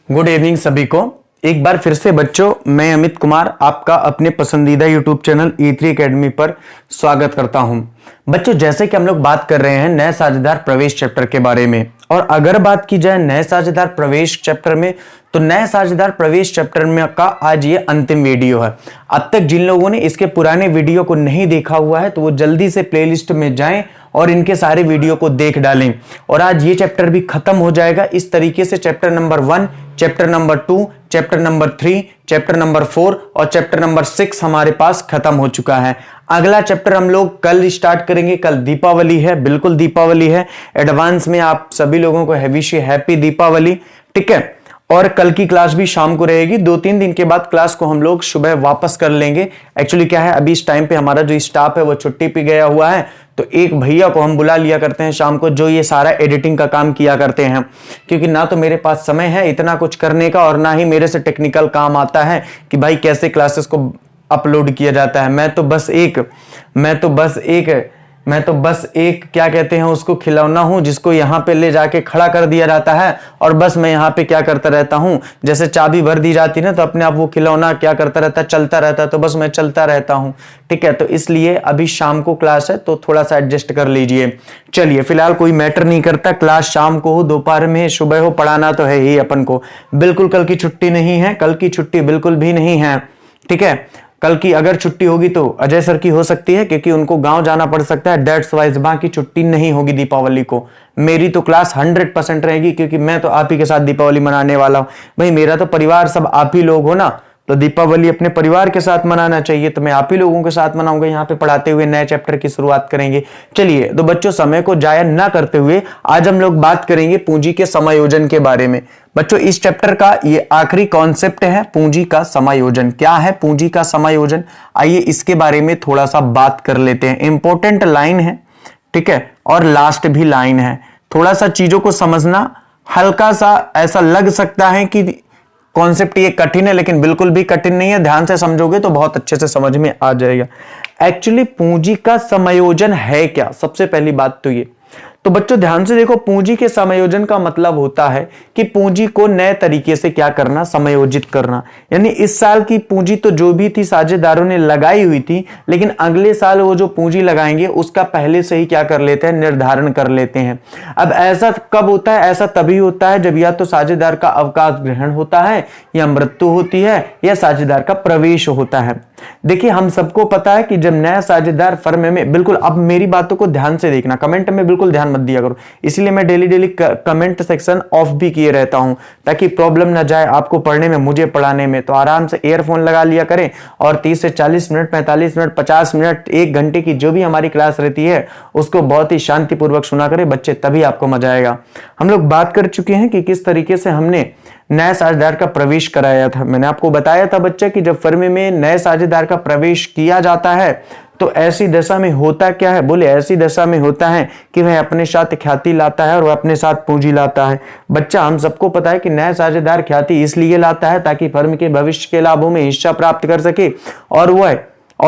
Good evening सभी को। एक बार फिर से बच्चों, मैं अमित कुमार आपका अपने पसंदीदा यूट्यूब चैनल E3 अकेडमी पर स्वागत करता हूं। बच्चों, जैसे कि हम लोग बात कर रहे हैं नए साझेदार प्रवेश चैप्टर के बारे में, और अगर बात की जाए नए साझेदार प्रवेश चैप्टर में, तो नए साझेदार प्रवेश चैप्टर में का आज ये अंतिम वीडियो है। अब तक जिन लोगों ने इसके पुराने वीडियो को नहीं देखा हुआ है तो वो जल्दी से प्लेलिस्ट में जाएं और इनके सारे वीडियो को देख डालें। और आज ये चैप्टर भी खत्म हो जाएगा। इस तरीके से chapter number 1, chapter number 2, chapter number 3, chapter number 4 और चैप्टर नंबर 6 हमारे पास खत्म हो चुका है। अगला चैप्टर हम लोग कल स्टार्ट करेंगे। कल दीपावली है, बिल्कुल दीपावली है। एडवांस में आप सभी लोगों को हैप्पी दीपावली, ठीक है। और कल की क्लास भी शाम को रहेगी। 2-3 दिन के बाद क्लास को हम लोग सुबह वापस कर लेंगे। एक्चुअली क्या है, अभी इस टाइम पे हमारा जो स्टाफ है वो छुट्टी पे गया हुआ है, तो एक भैया को हम बुला लिया करते हैं शाम को, जो ये सारा एडिटिंग का काम किया करते हैं। क्योंकि ना तो मेरे पास समय है इतना कुछ करने का, और ना ही मेरे से टेक्निकल काम आता है कि भाई कैसे क्लासेस को अपलोड किया जाता है। मैं तो बस एक क्या कहते हैं उसको, खिलौना हूं जिसको यहाँ पे ले जाके खड़ा कर दिया जाता है, और बस मैं यहाँ पे क्या करता रहता हूँ, जैसे चाबी भर दी जाती ना तो अपने आप वो खिलौना क्या करता रहता है, चलता रहता है। तो बस मैं चलता रहता हूँ, ठीक है। तो इसलिए अभी शाम को क्लास है तो थोड़ा सा एडजस्ट कर लीजिए। चलिए, फिलहाल कोई मैटर नहीं करता, क्लास शाम को हो, दोपहर में, सुबह हो, पढ़ाना तो है ही अपन को। बिल्कुल कल की छुट्टी नहीं है, कल की छुट्टी बिल्कुल भी नहीं है, ठीक है। कल की अगर छुट्टी होगी तो अजय सर की हो सकती है, क्योंकि उनको गांव जाना पड़ सकता है, डेट्स वाइज। बाकी छुट्टी नहीं होगी दीपावली को। मेरी तो क्लास 100% रहेगी, क्योंकि मैं तो आप ही के साथ दीपावली मनाने वाला हूं। भाई मेरा तो परिवार सब आप ही लोग हो ना, तो दीपावली अपने परिवार के साथ मनाना चाहिए। तो मैं आप ही लोगों के साथ मनाऊंगा। यहाँ पे पढ़ाते हुए नए चैप्टर की शुरुआत करेंगे। चलिए, तो बच्चों समय को जाया ना करते हुए आज हम लोग बात करेंगे पूंजी के समायोजन के बारे में। बच्चों, इस चैप्टर का ये आखिरी कॉन्सेप्ट है, पूंजी का समायोजन। क्या है पूंजी का समायोजन? आइए इसके बारे में थोड़ा सा बात कर लेते हैं। इंपॉर्टेंट लाइन है, ठीक है, और लास्ट भी लाइन है। थोड़ा सा चीजों को समझना, हल्का सा ऐसा लग सकता है कि कॉन्सेप्ट ये कठिन है, लेकिन बिल्कुल भी कठिन नहीं है। ध्यान से समझोगे तो बहुत अच्छे से समझ में आ जाएगा। एक्चुअली पूंजी का समायोजन है क्या? सबसे पहली बात तो ये, तो बच्चों ध्यान से देखो, पूंजी के समायोजन का मतलब होता है कि पूंजी को नए तरीके से क्या करना, समायोजित करना। यानी इस साल की पूंजी तो जो भी थी साझेदारों ने लगाई हुई थी, लेकिन अगले साल वो जो पूंजी लगाएंगे उसका पहले से ही क्या कर लेते हैं, निर्धारण कर लेते हैं। अब ऐसा कब होता है? ऐसा तभी होता है जब या तो साझेदार का अवकाश ग्रहण होता है, या मृत्यु होती है, या साझेदार का प्रवेश होता है। देखिए, हम सबको पता है कि जब नया साझेदार फर्म में, बिल्कुल अब मेरी बातों को ध्यान से देखना, कमेंट में बिल्कुल ध्यान मत दिया करो, इसलिए मैं डेली कमेंट सेक्शन ऑफ भी किए रहता हूं, ताकि प्रॉब्लम ना जाए आपको पढ़ने में, मुझे पढ़ाने में। तो आराम से ईयरफोन लगा लिया करें और 30 से 40 मिनट, 45 मिनट, 50 मिनट, 1 घंटे की जो भी हमारी क्लास रहती है उसको बहुत ही शांतिपूर्वक सुना करें बच्चे, तभी आपको मजा आएगा। हम लोग बात कर चुके हैं कि किस तरीके से हमने नए साझेदार का प्रवेश कराया था। मैंने आपको बताया था बच्चे कि जब फर्म में नए साझेदार का प्रवेश किया जाता है तो ऐसी दशा में होता क्या है? बोले, ऐसी दशा में होता है कि वह अपने साथ ख्याति लाता है और वह अपने साथ पूंजी लाता है। बच्चा, हम सबको पता है कि नया साझेदार ख्याति इसलिए लाता है ताकि फर्म के भविष्य के लाभों में हिस्सा प्राप्त कर सके, और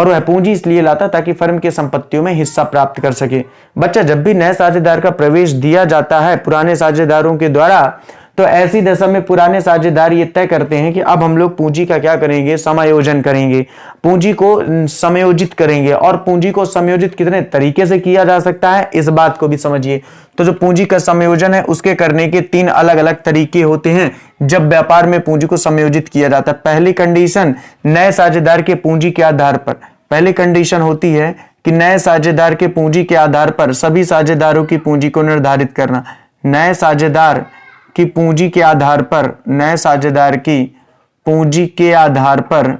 वह पूंजी इसलिए लाता ताकि फर्म के संपत्तियों में हिस्सा प्राप्त कर सके। बच्चा, जब भी नए साझेदार का प्रवेश दिया जाता है पुराने साझेदारों के द्वारा, तो ऐसी दशा में पुराने साझेदार ये तय करते हैं कि अब हम लोग पूंजी का क्या करेंगे, समायोजन करेंगे, पूंजी को समायोजित करेंगे। और पूंजी को समायोजित कितने तरीके से किया जा सकता है, इस बात को भी समझिए। तो जो पूंजी का समायोजन है उसके करने के 3 अलग अलग तरीके होते हैं जब व्यापार में पूंजी को समायोजित किया जाता है। पहली कंडीशन, नए साझेदार के पूंजी के आधार पर, पहली कंडीशन होती है कि नए साझेदार के पूंजी के आधार पर सभी साझेदारों की पूंजी को निर्धारित करना। नए साझेदार की पूंजी के आधार पर, नए साझेदार की पूंजी के आधार पर,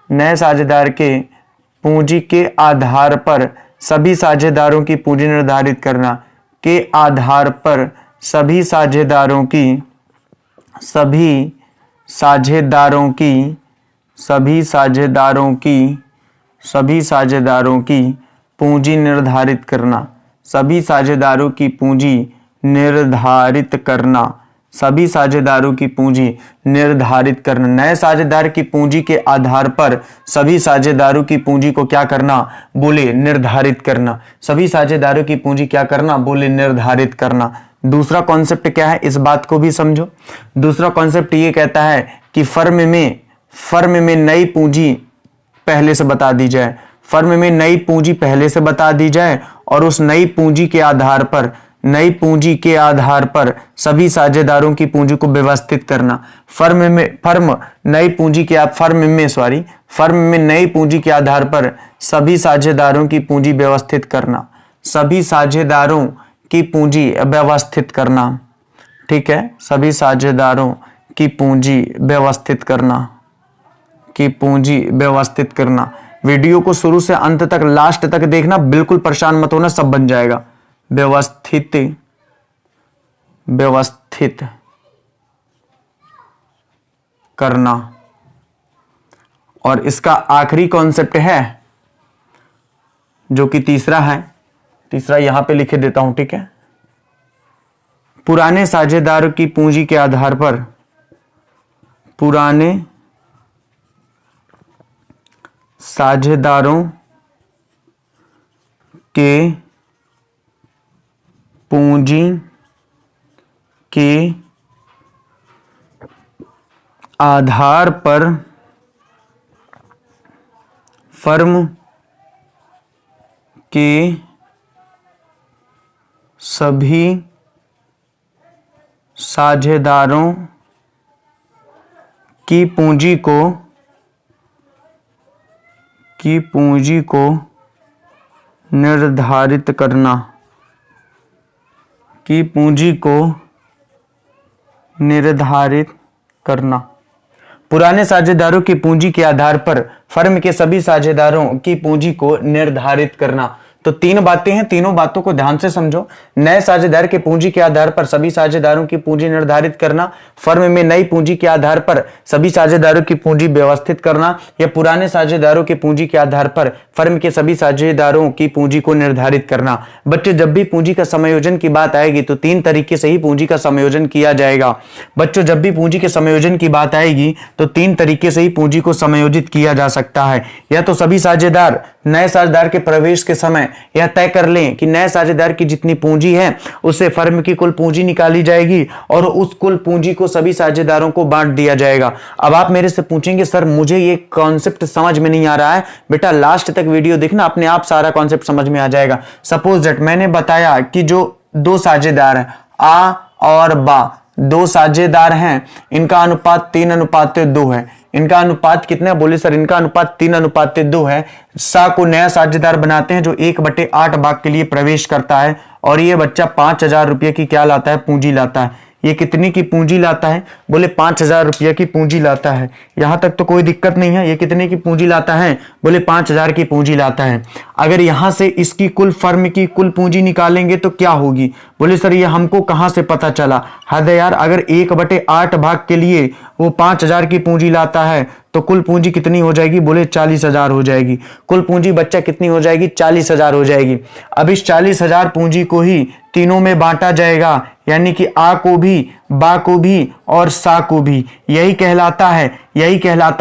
नए साझेदार के पूंजी के आधार पर सभी साझेदारों की पूंजी निर्धारित करना, के आधार पर सभी साझेदारों की पूंजी निर्धारित करना, सभी साझेदारों की पूंजी निर्धारित करना, सभी साझेदारों की पूंजी निर्धारित करना। नए साझेदार की पूंजी के आधार पर सभी साझेदारों की पूंजी को क्या करना, बोले निर्धारित करना। सभी साझेदारों की पूंजी क्या करना, बोले निर्धारित करना। दूसरा कॉन्सेप्ट क्या है, इस बात को भी समझो। दूसरा कॉन्सेप्ट ये कहता है कि फर्म में नई पूंजी पहले से बता दी जाए, फर्म में नई पूंजी पहले से बता दी जाए और उस नई पूंजी के आधार पर सभी साझेदारों की पूंजी को व्यवस्थित करना। फर्म में नई पूंजी के आधार पर सभी साझेदारों की पूंजी व्यवस्थित करना, सभी साझेदारों की पूंजी व्यवस्थित करना। ठीक है, सभी साझेदारों की पूंजी व्यवस्थित करना। वीडियो को शुरू से अंत तक, लास्ट तक देखना, बिल्कुल परेशान मत होना, सब बन जाएगा। व्यवस्थित करना। और इसका आखिरी कॉन्सेप्ट है जो कि तीसरा है, तीसरा यहां पे लिखे देता हूं, ठीक है। पुराने साझेदारों की पूंजी के आधार पर, पुराने साझेदारों के पूंजी के आधार पर फर्म के सभी साझेदारों की पूंजी को निर्धारित करना, की पूंजी को निर्धारित करना। पुराने साझेदारों की पूंजी के आधार पर फर्म के सभी साझेदारों की पूंजी को निर्धारित करना। तो तीन बातें हैं, तीनों बातों को ध्यान से समझो। नए साझेदार के पूंजी के आधार पर सभी साझेदारों की पूंजी निर्धारित करना, फर्म में नई पूंजी के आधार पर सभी साझेदारों की पूंजी व्यवस्थित करना, या पुराने साझेदारों की पूंजी के आधार पर फर्म के सभी साझेदारों की पूंजी को निर्धारित करना। बच्चे, जब भी पूंजी का समायोजन की बात आएगी तो तीन तरीके से ही पूंजी का समायोजन किया जाएगा। बच्चों, जब भी पूंजी के समायोजन की बात आएगी तो तीन तरीके से ही पूंजी को समायोजित किया जा सकता है। या तो सभी साझेदार नए साझेदार के प्रवेश के समय यह तय कर लें कि नए साझेदार की जितनी पूंजी है उससे फर्म की कुल पूंजी निकाली जाएगी और उस कुल पूंजी को सभी साझेदारों को बांट दिया जाएगा। अब आप मेरे से पूछेंगे, सर मुझे ये कॉन्सेप्ट समझ में नहीं आ रहा है। बेटा, लास्ट तक वीडियो देखना, अपने आप सारा कॉन्सेप्ट समझ में आ जाएगा। सपोज दैट मैंने बताया कि जो दो साझेदार हैं, आ और बा, दो साझेदार हैं, इनका अनुपात 3:2 है। इनका अनुपात कितना है? बोले सर इनका अनुपात 3:2 है। सा को नया साझेदार बनाते हैं जो 1/8 भाग के लिए प्रवेश करता है और ये बच्चा 5,000 रुपये की क्या लाता है? पूंजी लाता है। ये कितनी की पूंजी लाता है? बोले 5,000 रुपये की पूंजी लाता है। यहां तक तो कोई दिक्कत नहीं है। ये कितने की पूंजी लाता है? बोले 5,000 की पूंजी लाता है। अगर यहां से इसकी कुल फर्म की कुल पूंजी निकालेंगे तो क्या होगी? बोले सर ये हमको कहां से पता चला? हद है यार, अगर 1/8 भाग के लिए वो 5,000 की पूंजी लाता है तो कुल पूंजी कितनी हो जाएगी? बोले 40,000 हो जाएगी। कुल पूंजी बच्चा कितनी हो जाएगी? 40,000 हो जाएगी। अब इस 40,000 पूंजी को ही तीनों में बांटा जाएगा, यानी कि आ को भी, बा को भी और सा को भी। यही कहलाता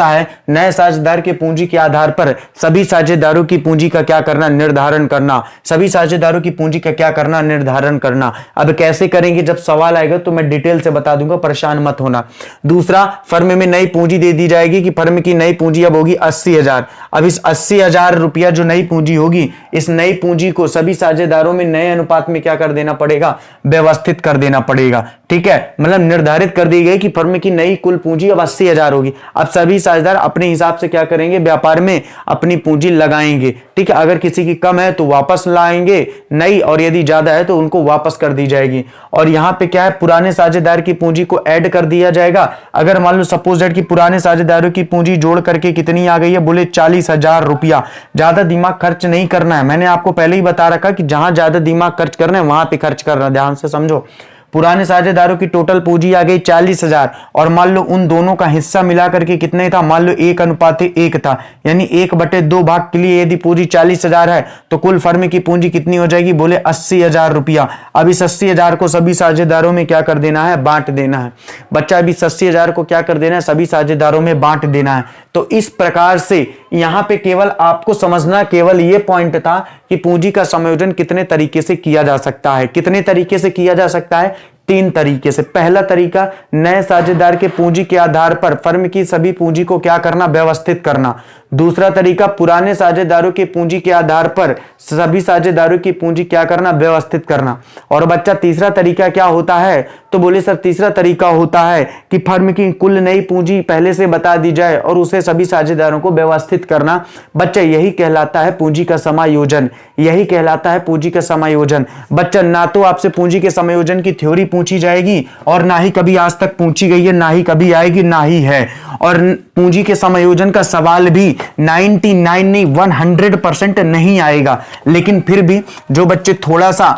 है नए साझेदार के पूंजी के आधार पर सभी साझेदारों की पूंजी का क्या करना? निर्धारण करना। सभी साझेदारों की पूंजी का क्या करना? निर्धारण करना। अब कैसे करेंगे? जब सवाल आएगा तो मैं डिटेल से बता दूंगा, परेशान मत होना। दूसरा, फर्म में नई पूंजी दे दी जाएगी कि फर्म की नई पूंजी अब होगी 80,000। अब इस 80,000 रुपया जो नई पूंजी होगी, इस नई पूंजी को सभी साझेदारों में नए अनुपात में क्या कर देना पड़ेगा? व्यवस्थित कर देना पड़ेगा। ठीक है, मतलब निर्धारित कर दी गई कि फर्म की नई कुल पूंजी अब 80,000 होगी। अब सभी साझेदार अपने हिसाब से क्या करेंगे? व्यापार में अपनी पूंजी लगाएंगे। ठीक है, अगर किसी की कम है तो वापस लाएंगे नई, और यदि ज्यादा है तो उनको वापस कर दी जाएगी। और यहां पे क्या है? पुराने साझेदार की पूंजी को ऐड कर दिया जाएगा। अगर मान लो सपोज दैट कि पुराने साझेदारों की पूंजी जोड़ करके कितनी आ गई है? बोले 40,000 रुपया। ज्यादा दिमाग खर्च नहीं करना है। मैंने आपको पहले ही बता रखा कि जहां ज्यादा दिमाग खर्च करना है वहां पे खर्च करना। ध्यान से समझो, पुराने साझेदारों की टोटल पूंजी आ गई 40,000 और मान लो उन दोनों का हिस्सा मिला करके कितने था? मान लो 1:1 था, यानी 1/2 भाग के लिए यदि पूंजी 40,000 है तो कुल फर्म की पूंजी कितनी हो जाएगी? बोले 80,000 रुपया। अब इस 80,000 को सभी साझेदारों में क्या कर देना है? बांट देना है। बच्चा, अभी 80,000 को क्या कर देना है? सभी साझेदारों में बांट देना है। तो इस प्रकार से यहां पे केवल आपको समझना केवल ये पॉइंट था कि कि पूंजी का समायोजन कितने तरीके से किया जा सकता है। कितने तरीके से किया जा सकता है? 3 तरीके से। पहला तरीका, नए साझेदार के पूंजी के आधार पर फर्म की सभी पूंजी को क्या करना? व्यवस्थित करना। दूसरा तरीका, पुराने साझेदारों की पूंजी के आधार पर सभी साझेदारों की पूंजी क्या करना? व्यवस्थित करना। और बच्चा तीसरा तरीका क्या होता है? तो बोले सर तीसरा तरीका होता है कि फर्म की कुल नई पूंजी पहले से बता दी जाए और उसे सभी साझेदारों को व्यवस्थित करना। बच्चा यही कहलाता है पूंजी का समायोजन। यही कहलाता है पूंजी का समायोजन। बच्चा ना तो आपसे पूंजी के समायोजन की थ्योरी पूछी जाएगी और ना ही कभी आज तक पूछी गई है, ना ही कभी आएगी, ना ही है। और पूंजी के समायोजन का सवाल भी 99 नहीं 100% नहीं आएगा। लेकिन फिर भी जो बच्चे थोड़ा सा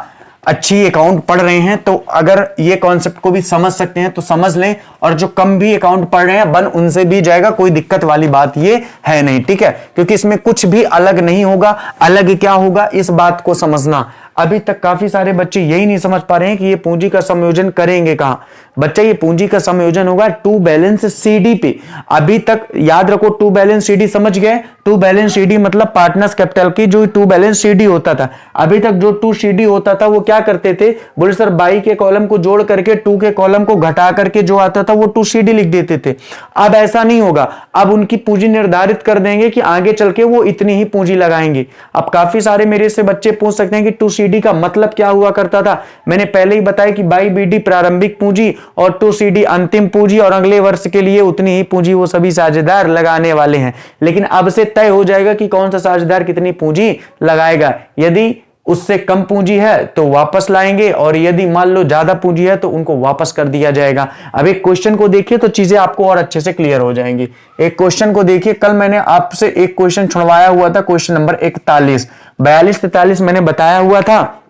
अच्छी अकाउंट पढ़ रहे हैं तो अगर ये कॉन्सेप्ट को भी समझ सकते हैं तो समझ लें, और जो कम भी अकाउंट पढ़ रहे हैं बन उनसे भी जाएगा, कोई दिक्कत वाली बात ये है नहीं। ठीक है, क्योंकि इसमें कुछ भी अलग नहीं होगा। अलग क्या होगा इस बात को समझना। अभी तक काफी सारे बच्चे यही नहीं समझ पा रहे हैं कि ये पूंजी का समायोजन करेंगे कहां। बच्चा ये पूंजी का समायोजन होगा टू बैलेंस सीडी पे। अभी तक याद रखो, टू बैलेंस सीडी समझ गए? टू बैलेंस सीडी मतलब पार्टनर्स कैपिटल की जो टू बैलेंस सीडी होता था। अभी तक जो टू सीडी होता था वो क्या करते थे? बोले सर बाई के कॉलम को जोड़ करके टू के कॉलम को घटा करके जो आता था वो टू सीडी लिख देते थे। अब ऐसा नहीं होगा। अब उनकी पूंजी निर्धारित कर देंगे कि आगे चल के वो इतनी ही पूंजी लगाएंगे। अब काफी सारे मेरे से बच्चे पूछ सकते हैं कि टू सीडी का मतलब क्या हुआ करता था। मैंने पहले ही बताया कि बाई बीडी प्रारंभिक पूंजी और टू सीडी अंतिम पूंजी, और अगले वर्ष के लिए उतनी ही पूंजी वो सभी साझेदार लगाने वाले हैं। लेकिन अब से तय हो जाएगा कि कौन सा साझेदार कितनी पूंजी लगाएगा। यदि उससे कम पूंजी है तो वापस लाएंगे, और यदि मान लो ज्यादा पूंजी है तो उनको वापस कर दिया जाएगा। अब एक क्वेश्चन को देखिए तो चीजें आपको और अच्छे से क्लियर हो जाएंगी। एक क्वेश्चन को देखिए, कल मैंने आपसे एक क्वेश्चन छुड़वाया हुआ था, क्वेश्चन नंबर 41, 42, 43 मैंने बताया हुआ था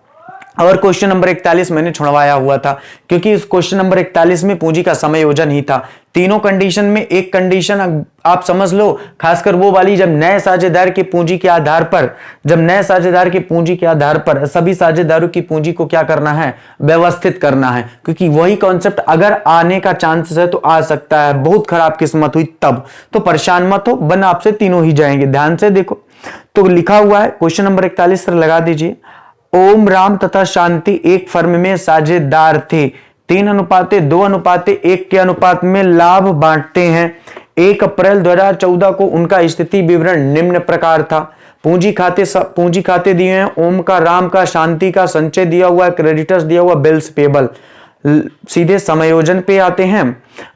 और क्वेश्चन नंबर 41 मैंने छुड़वाया हुआ था, क्योंकि इस क्वेश्चन नंबर 41 में पूंजी का समायोजन ही था। तीनों कंडीशन में एक कंडीशन आप समझ लो, खासकर वो वाली जब नए साझेदार की पूंजी के आधार पर, जब नए साझेदार की पूंजी के आधार पर सभी साझेदारों की पूंजी को क्या करना है? व्यवस्थित करना है। क्योंकि वही कॉन्सेप्ट अगर आने का चांसेस है तो आ सकता है, बहुत खराब किस्मत हुई तब तो परेशान मत हो, बन आपसे तीनों ही जाएंगे। ध्यान से देखो तो लिखा हुआ है क्वेश्चन नंबर 41 पर लगा दीजिए। ओम राम तथा शांति एक फर्म में साझेदार थे। 3:2:1 के अनुपात में लाभ बांटते हैं। 1 अप्रैल 2014 को उनका स्थिति विवरण निम्न प्रकार था। पूंजी खाते दिए हैं, ओम का, राम का, शांति का, संचय दिया हुआ, क्रेडिटर्स दिया हुआ, बिल्स पेबल। सीधे समायोजन पे आते हैं।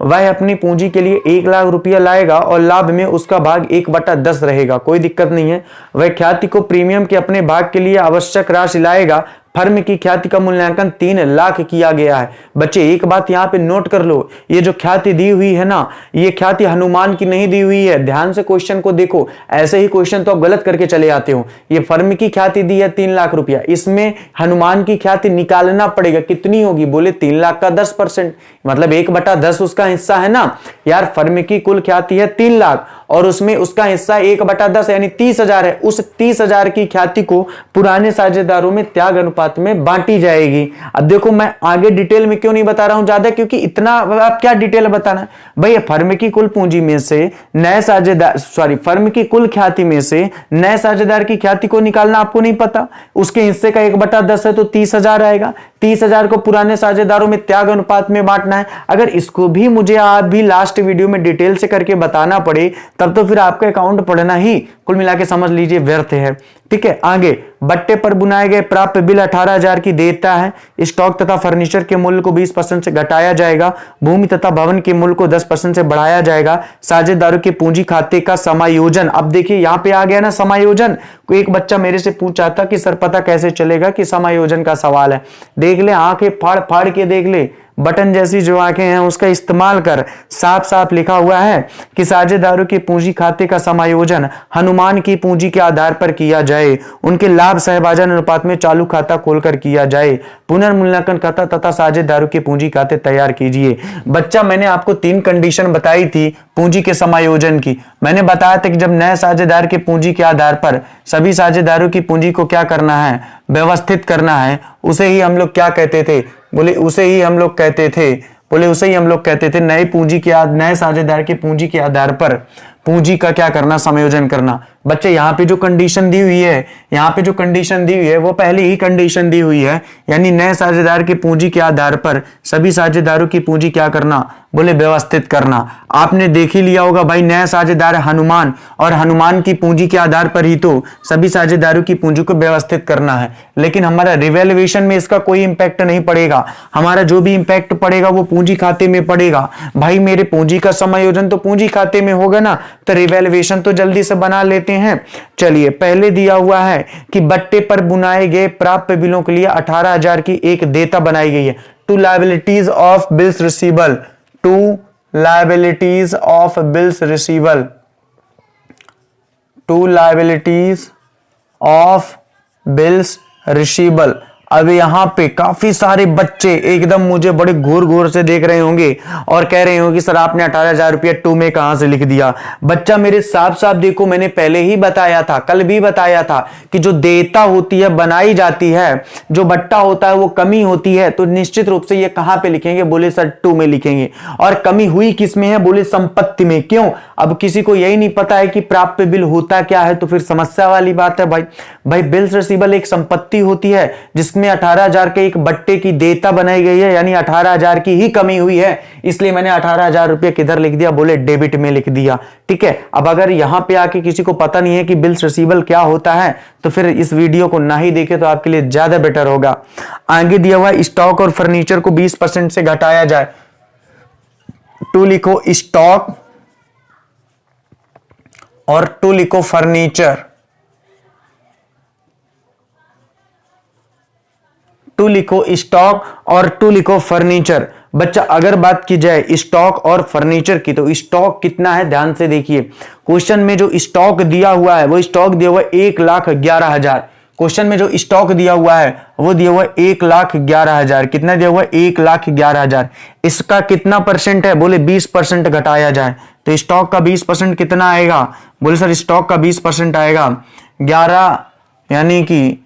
वह अपनी पूंजी के लिए 1 लाख रुपया लाएगा और लाभ में उसका भाग 1/10 रहेगा, कोई दिक्कत नहीं है। वह ख्याति को प्रीमियम के अपने भाग के लिए आवश्यक राशि लाएगा। फर्म की ख्याति का मूल्यांकन 3 लाख किया गया है। बच्चे एक बात यहां पे नोट कर लो, ये जो ख्याति दी हुई है ना, ये ख्याति हनुमान की नहीं दी हुई है। ध्यान से क्वेश्चन को देखो, ऐसे ही क्वेश्चन तो आप गलत करके चले आते हो। ये फर्म की ख्याति दी है 3 लाख रुपया, इसमें हनुमान की ख्याति निकालना पड़ेगा। कितनी होगी? बोले 3 लाख का 10%, मतलब 1/10 उसका हिस्सा है ना यार। फर्म की कुल ख्याति है 3 लाख और उसमें उसका हिस्सा 1/10 यानी 30,000 है। उस 30,000 की ख्याति को पुराने साझेदारों में त्याग अनुपात में बांटी जाएगी। अब देखो मैं आगे डिटेल में क्यों नहीं बता रहा हूं ज्यादा, क्योंकि इतना आप क्या डिटेल बताना भाई। फर्म की कुल पूंजी में से नए साझेदार, फर्म की कुल ख्याति में से नए साझेदार की ख्याति को निकालना आपको नहीं पता। उसके हिस्से का 1/10 है तो 30,000 आएगा। 30,000 को पुराने साझेदारों में त्याग अनुपात में बांटना है। अगर इसको भी मुझे आप भी लास्ट वीडियो में डिटेल से करके बताना पड़े तब तो फिर आपका अकाउंट पढ़ना ही कुल मिला के समझ लीजिए व्यर्थ है। ठीक है, आगे बट्टे पर बुनाए गए प्राप्त बिल 18,000 की देता है। स्टॉक तथा फर्नीचर के मूल्य को 20% से घटाया जाएगा। भूमि तथा भवन के मूल्य को 10% से बढ़ाया जाएगा। साझेदारों के पूंजी खाते का समायोजन। अब देखिए यहां पे आ गया ना समायोजन। कोई एक बच्चा मेरे से पूछा था कि सर पता कैसे चलेगा कि समायोजन का सवाल है। देख ले, आंखें फाड़ फाड़ के देख ले, बटन जैसी जो आंखें हैं उसका इस्तेमाल कर। साफ साफ लिखा हुआ है कि साझेदारों के पूंजी खाते का समायोजन हनुमान की पूंजी के आधार पर किया जाए। उनके लाभ सहभाजन अनुपात में चालू खाता खोलकर किया जाए। पुनर्मूल्यांकन खाता तथा साझेदारों के पूंजी खाते तैयार कीजिए। बच्चा मैंने आपको 3 कंडीशन बताई थी पूंजी के समायोजन की। मैंने बताया था कि जब नए साझेदार के पूंजी के आधार पर सभी साझेदारों की पूंजी को क्या करना है? व्यवस्थित करना है। उसे ही हम लोग क्या कहते थे? बोले उसे ही हम लोग कहते थे नई पूंजी के नए साझेदार की पूंजी के आधार पर पूंजी का क्या करना, समायोजन करना। बच्चे यहाँ पे जो कंडीशन दी हुई है, यहाँ पे जो कंडीशन दी हुई है वो पहले ही कंडीशन दी हुई है, यानी नए साझेदार की पूंजी के आधार पर सभी साझेदारों की पूंजी क्या करना, बोले व्यवस्थित करना। आपने देख ही लिया होगा भाई, नया साझेदार हनुमान, और हनुमान की पूंजी के आधार पर ही तो सभी साझेदारों की पूंजी को व्यवस्थित करना है। लेकिन हमारा रिवैल्यूएशन में इसका कोई इंपैक्ट नहीं पड़ेगा, हमारा जो भी इंपैक्ट पड़ेगा वो पूंजी खाते में पड़ेगा। भाई मेरे पूंजी का समायोजन तो पूंजी खाते में होगा ना, तो रिवैल्यूएशन तो जल्दी से बना लेते हैं। चलिए, पहले दिया हुआ है कि बट्टे पर बुनाए गए प्राप्य बिलों के लिए 18,000 की एक देयता बनाई गई है। To liabilities of bills receivable, to liabilities of bills receivable, to liabilities of bills receivable. अब यहां पे काफी सारे बच्चे एकदम मुझे बड़े घूर घूर से देख रहे होंगे और कह रहे होंगे सर आपने 18,000 रुपया टू में कहां से लिख दिया। बच्चा मेरे साफ साफ देखो, मैंने पहले ही बताया था, कल भी बताया था कि जो देयता होती है बनाई जाती है, जो बट्टा होता है वो कमी होती है, तो निश्चित रूप से ये कहां पे लिखेंगे, बोले सर टू में लिखेंगे। और कमी हुई किस में है, बोले संपत्ति में। क्यों? अब किसी को यही नहीं पता है कि प्राप्य बिल होता क्या है, तो फिर समस्या वाली बात है भाई। भाई बिल्स रिसीवेबल एक संपत्ति होती है जिसमें 18,000 के एक बट्टे की देयता बनाई गई है, यानी 18,000 की ही कमी हुई है, इसलिए मैंने 18,000 रुपये किधर लिख दिया, बोले डेबिट में लिख दिया। ठीक है, अब अगर यहां पे आके किसी को पता नहीं है कि बिल्स रिसीवेबल क्या होता है, तो फिर इस वीडियो को ना ही देखे तो आपके लिए ज्यादा बेटर होगा। आगे दिया हुआ स्टॉक और फर्नीचर को 20% से घटाया जाए। टू लिखो स्टॉक और टू लिखो फर्नीचर, टू लिखो स्टॉक और टू लिखो फर्नीचर। बच्चा अगर बात की जाए स्टॉक और फर्नीचर की, तो स्टॉक कितना है ध्यान से देखिए। क्वेश्चन में जो स्टॉक दिया हुआ है वो स्टॉक दिया हुआ है 1,11,000। क्वेश्चन में जो स्टॉक दिया हुआ है वो दिया हुआ है 1,11,000। कितना दिया हुआ है, 1,11,000। इसका कितना परसेंट है, बोले 20% घटाया जाए, तो स्टॉक का 20% कितना आएगा, बोले सर स्टॉक का 20% आएगा 11, यानी कि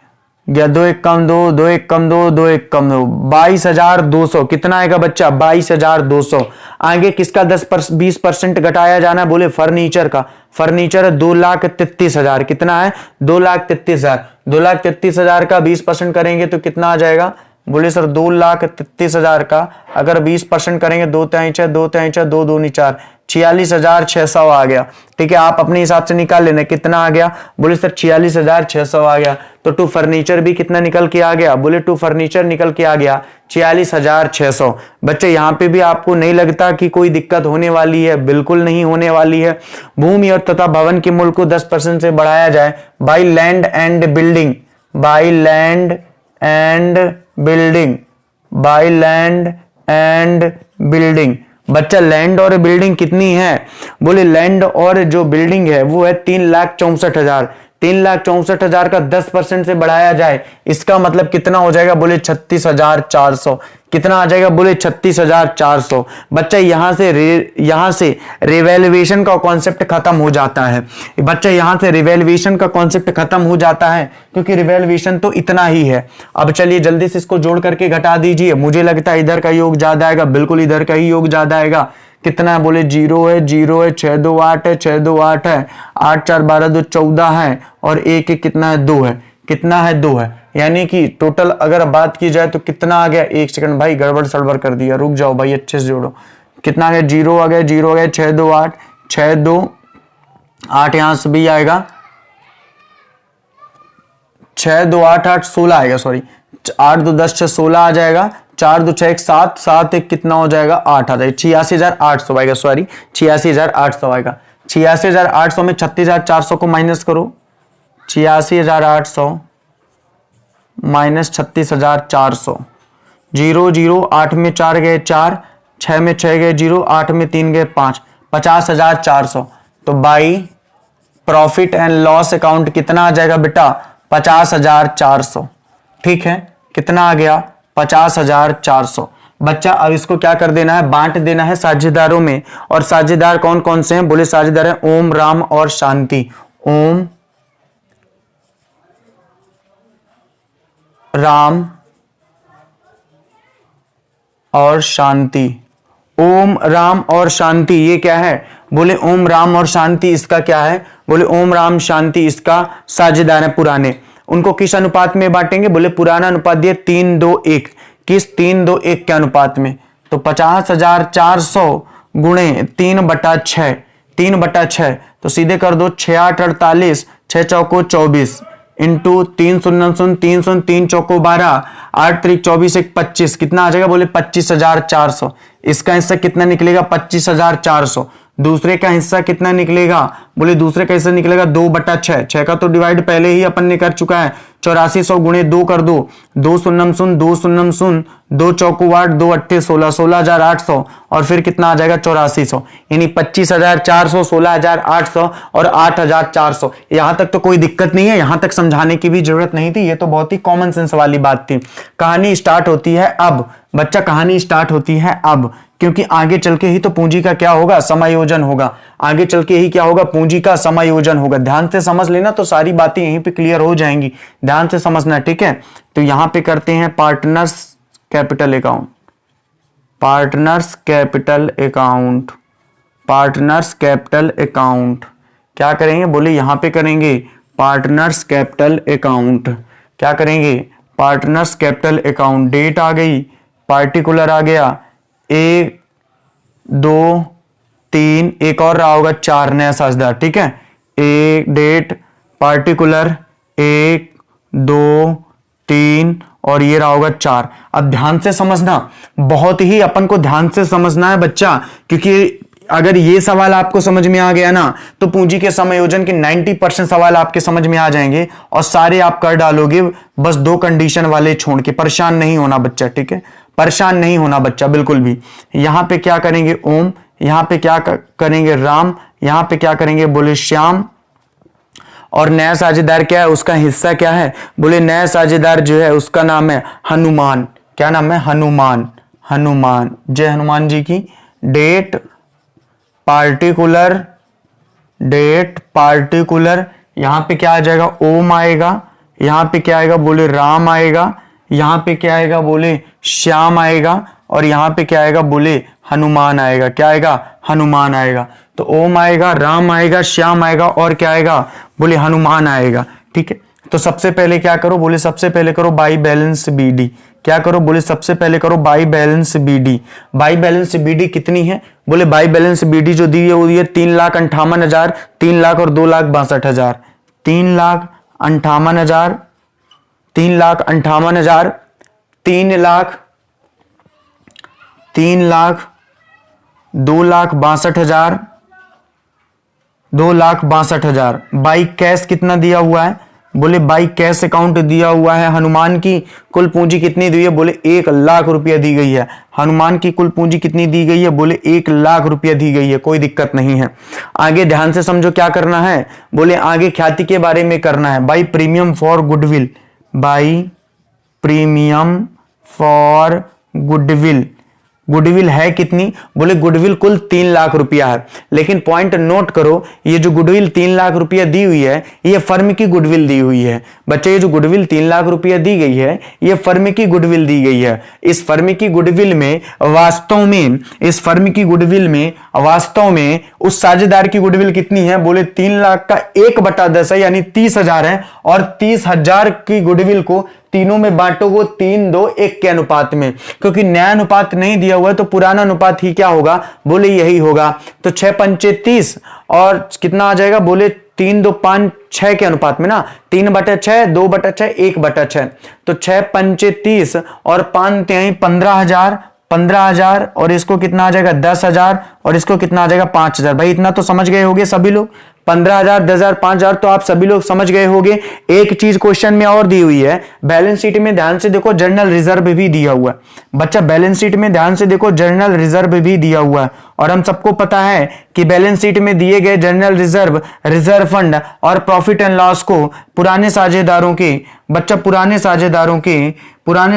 2 1 कम 2, 2 1 कम 2, 2 1 कम 2, 22,200। कितना आएगा बच्चा, 22,200। आगे किसका 20% घटाया जाना है, बोले फर्नीचर का। फर्नीचर 2,33,000। कितना है, 2,33,000। 2,33,000 का 20% करेंगे तो कितना आ जाएगा, बोले सर 2,33,000 का अगर 20% करेंगे, 2 3 6 2 3 6 2 2 4, 46,600 आ गया। ठीक है, आप अपने हिसाब से निकाल लेना कितना आ गया, बोले सर 46,600 आ गया। तो टू फर्नीचर भी कितना निकल के आ गया, बोले टू फर्नीचर निकल के आ गया 46,600। बच्चे यहाँ पे भी आपको नहीं लगता कि कोई दिक्कत होने वाली है, बिल्कुल नहीं होने वाली है। भूमि और तथा भवन के मूल्य को 10% से बढ़ाया जाए by land and building, by land and building, by land and building. बच्चा लैंड और बिल्डिंग कितनी है, बोले लैंड और जो बिल्डिंग है वो है 3,64,000। 3,64,000 का 10% से बढ़ाया जाए, इसका मतलब कितना हो जाएगा, बोले 36,400। कितना आ जाएगा, बोले 36,400। बच्चा यहां से रिवैल्यूएशन का कॉन्सेप्ट खत्म हो जाता है। बच्चा यहां से रिवैल्यूएशन का कॉन्सेप्ट खत्म हो जाता है, क्योंकि रिवैल्यूएशन तो इतना ही है। अब चलिए जल्दी से इसको जोड़ करके घटा दीजिए। मुझे लगता है इधर का योग ज्यादा आएगा, बिल्कुल इधर का ही योग ज्यादा आएगा। कितना है, बोले 0 है, 0 है, 6 2 8 है, 6 2 8 है, 8 4 12 2 14 है, और 1 1 कितना है, 2 है। कितना है, 2 है। यानी कि टोटल अगर बात की जाए तो कितना आ गया, 1 सेकंड भाई गड़बड़ सड़बड़ कर दिया, रुक जाओ भाई अच्छे से जोड़ो। कितना आ गया, 0 आ गया, 0 आ गया, 6 2 8, 6 2 8, यहां से भी आएगा 6 2 8 8 16 आएगा, सॉरी 8 2 10 6 16 आ जाएगा, 4 2 6 1 7 7 1 कितना हो जाएगा, 8 आ जाएगा, 86,800 आएगा, सॉरी 86,800 आएगा। 86,800 में 36,400 को माइनस करो, 86,800 माइनस 36,400, 0 0 8 में 4 गए 4, 6 में 6 गए 0, 8 में 3 गए 5, 50,400। तो by profit and loss account कितना आ जाएगा बेटा, 50,400। ठीक है, कितना आ गया, 50,400। बच्चा अब इसको क्या कर देना है, बांट देना है साझेदारों में। और साझेदार कौन कौन से हैं, बोले साझेदार हैं ओम, राम और शांति। ओम, राम और शांति। ओम राम और शांति, ये क्या है? बोले ओम राम और शांति इसका क्या है? बोले ओम राम शांति इसका साझेदार है पुराने। उनको किस अनुपात में बांटेंगे? बोले पुराना अनुपात दिया 3-2-1। किस 3-2-1 के अनुपात में? तो 50,400 गुणे 3/6, 3/6 तो सीधे कर दो 6 8 48, 6 चौको 24 इंटू 3 0 0 3 0 3 चौको 12, 8 3 24 1 25, कितना आ जाएगा? बोले 25,400। इसका हिस्सा कितना निकलेगा? 25,400। दूसरे का हिस्सा कितना निकलेगा? बोले दूसरे का हिस्सा निकलेगा 2/6। 6 का तो डिवाइड पहले ही अपन ने कर चुका है, 8400 गुणे 2 कर दो, 2 0 0 2 0 0 2 चौको 8, 2 8 16, 16,800 और फिर कितना आ जाएगा? 8400। यानी 25,400, 16,800 और 8,400। यहां तक तो कोई दिक्कत नहीं है, यहां तक समझाने की भी जरूरत नहीं थी, ये तो बहुत ही कॉमन सेंस वाली बात थी। कहानी स्टार्ट होती है अब बच्चा, कहानी स्टार्ट होती है अब, क्योंकि आगे चल के ही तो पूंजी का क्या होगा? समायोजन होगा। आगे चल के ही क्या होगा? पूंजी का समायोजन होगा। ध्यान से समझ लेना तो सारी बातें यहीं पे क्लियर हो जाएंगी, ध्यान से समझना, ठीक है? तो यहां पे करते हैं partners capital account, partners capital account, partners capital account. क्या करेंगे? बोले यहां पे करेंगे पार्टनर्स कैपिटल अकाउंट। क्या करेंगे? Partners capital account. डेट आ गई, पार्टिकुलर आ गया, 1 2 3, एक और रहा होगा 4 नया साझेदार, ठीक है? एक डेट पार्टिकुलर 1 2 3 और ये रहा होगा 4। अब ध्यान से समझना, बहुत ही अपन को ध्यान से समझना है बच्चा, क्योंकि अगर ये सवाल आपको समझ में आ गया ना तो पूंजी के समायोजन के 90% सवाल आपके समझ में आ जाएंगे और सारे आप कर डालोगे, बस 2 कंडीशन वाले छोड़ के। परेशान नहीं होना बच्चा, ठीक है? परेशान नहीं होना बच्चा बिल्कुल भी। यहां पे क्या करेंगे? ओम। यहां पे क्या करेंगे? राम। यहां पे क्या करेंगे? बोले श्याम। और नया साझेदार क्या है? उसका हिस्सा क्या है? बोले नया साझेदार जो है उसका नाम है हनुमान। क्या नाम है? हनुमान। हनुमान, जय हनुमान जी की। डेट पार्टिकुलर, डेट पार्टिकुलर, यहां पे क्या आ जाएगा? ओम आएगा। यहां पे क्या आएगा? बोले राम आएगा। यहां पे क्या आएगा? बोले श्याम आएगा। और यहां पे क्या आएगा? बोले हनुमान आएगा। क्या आएगा? हनुमान आएगा। तो ओम आएगा, राम आएगा, श्याम आएगा और क्या आएगा? बोले हनुमान आएगा, ठीक है? तो सबसे पहले क्या करो? बोले सबसे पहले करो बाई बैलेंस बीडी। क्या करो? बोले सबसे पहले करो by balance BD. By balance BD कितनी है? बोले बाई बैलेंस बीडी जो दी है वो दी है 3,58,000, 3 लाख और 2,62,000, 3,58,000, 3,58,000, 3,00,000, 2,62,000, 2,62,000। बाई कैश कितना दिया हुआ है? बोले बाई कैश अकाउंट दिया हुआ है। हनुमान की कुल पूंजी कितनी दी है? बोले 1,00,000 रुपया दी गई है। हनुमान की कुल पूंजी कितनी दी गई है? बोले 1,00,000 रुपया दी गई है। कोई दिक्कत नहीं है। आगे ध्यान से समझो क्या करना है। बोले आगे ख्याति के बारे में करना है। By premium for goodwill, by premium for goodwill. Goodwill है कितनी? बोले गुडविल कुल 3,00,000 रुपया है। लेकिन पॉइंट नोट करो, ये जो गुडविल 3,00,000 रुपया दी हुई है ये फर्म की गुडविल दी हुई है। बच्चे ये जो गुडविल 3,00,000 रुपया दी गई है ये फर्म की गुडविल दी गई है। इस फर्म की गुडविल में वास्तव में, इस फर्म की गुडविल में वास्तव में उस साझेदार की गुडविल कितनी है? बोले 3,00,000 का 1/10 है, यानी 30,000 है। और 30,000 की गुडविल को तीनों में बांटोगे 3-2-1 के अनुपात में, क्योंकि नया अनुपात नहीं दिया हुआ है तो पुराना अनुपात ही क्या होगा? बोले यही होगा। तो 6 पंचे 30 और कितना आ जाएगा? बोले 3 2 5 6 के अनुपात में ना, 3/6, 2/6, 1/6। तो 6 पंचे 30 और 5 तिहाई 15,000, 15,000 और इसको कितना आ जाएगा? 10,000 और इसको कितना आ जाएगा? 5,000। भाई इतना तो समझ गए होंगे सभी लोग। 15,000, 10,000, 5,000 तो आप सभी लोग समझ गए होंगे। एक चीज क्वेश्चन में और दी हुई है, बैलेंस शीट में ध्यान से देखो जनरल रिजर्व भी दिया हुआ है। बच्चा बैलेंस शीट में ध्यान से देखो जनरल रिजर्व भी दिया हुआ है। और हम सबको पता है कि बैलेंस शीट में दिए गए जनरल रिजर्व, रिजर्व फंड और प्रॉफिट एंड लॉस को पुराने साझेदारों के, बच्चा पुराने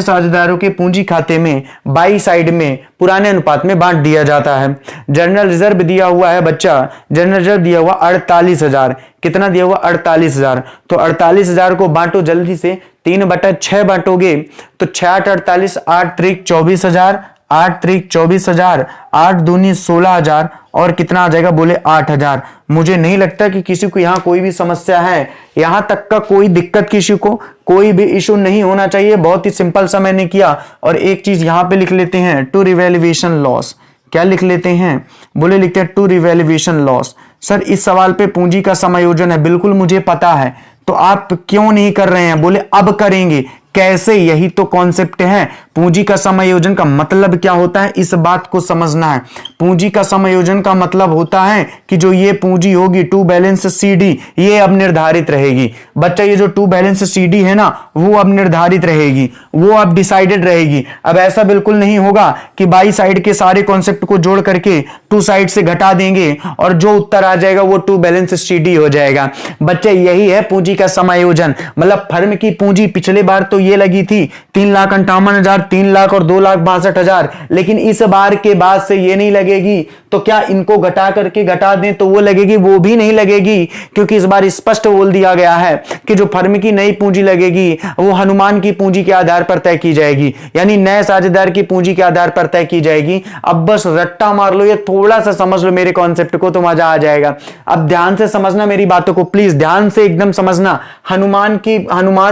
साझेदारों के पूंजी खाते में बाई साइड में पुराने अनुपात में बांट दिया जाता है। जनरल रिजर्व दिया हुआ है बच्चा, जनरल रिजर्व दिया हुआ 48,000। कितना दिया हुआ? 48,000। तो 48,000 को बांटो जल्दी से, 3/6 बांटोगे तो 6 8 48, 8 3 24,000, 8 त्रिक 24,000, 8 दूनी 16,000 और कितना आ जाएगा, बोले 8,000। मुझे नहीं लगता कि किसी को यहाँ कोई भी समस्या है, यहां तक का कोई दिक्कत किसी को कोई भी इशू नहीं होना चाहिए। बहुत ही सिंपल सा मैंने किया। और एक चीज यहां पे लिख लेते हैं, टू रिवैल्यूएशन लॉस। क्या लिख लेते हैं, बोले लिखते हैं टू रिवैल्यूएशन लॉस। सर इस सवाल पे पूंजी का समायोजन है, बिल्कुल मुझे पता है, तो आप क्यों नहीं कर रहे हैं, बोले अब करेंगे। कैसे, यही तो कॉन्सेप्ट है। पूंजी का समायोजन का मतलब क्या होता है, इस बात को समझना है। पूंजी का समायोजन का मतलब होता है कि जो ये पूंजी होगी टू बैलेंस सीडी, ये अब निर्धारित रहेगी। बच्चा ये जो टू बैलेंस सीडी है ना, वो अब निर्धारित रहेगी, वो अब डिसाइडेड रहेगी। अब ऐसा बिल्कुल नहीं होगा कि बाई साइड के सारे कॉन्सेप्ट को जोड़ करके टू साइड से घटा देंगे और जो उत्तर आ जाएगा वो टू बैलेंस सीडी हो जाएगा। बच्चा यही है पूंजी का समायोजन। मतलब फर्म की पूंजी पिछले बार तो ये लगी थी 3,58,000, 3 लाख और 2,62,000, लेकिन इस बार के बाद से ये नहीं लगेगी। तो क्या इनको घटा करके घटा दें तो वो लगेगी, वो भी नहीं लगेगी, क्योंकि इस बार स्पष्ट बोल दिया गया है कि जो फर्म की नई पूंजी लगेगी वो हनुमान की पूंजी के आधार पर तय की जाएगी, यानी नए साझेदार की पूंजी के आधार पर तय की जाएगी। अब बस रट्टा मार लो, ये थोड़ा सा समझ लो मेरे कॉन्सेप्ट को तो मजा आ जाएगा। अब ध्यान से समझना मेरी बातों को, प्लीज ध्यान से एकदम समझना। हनुमान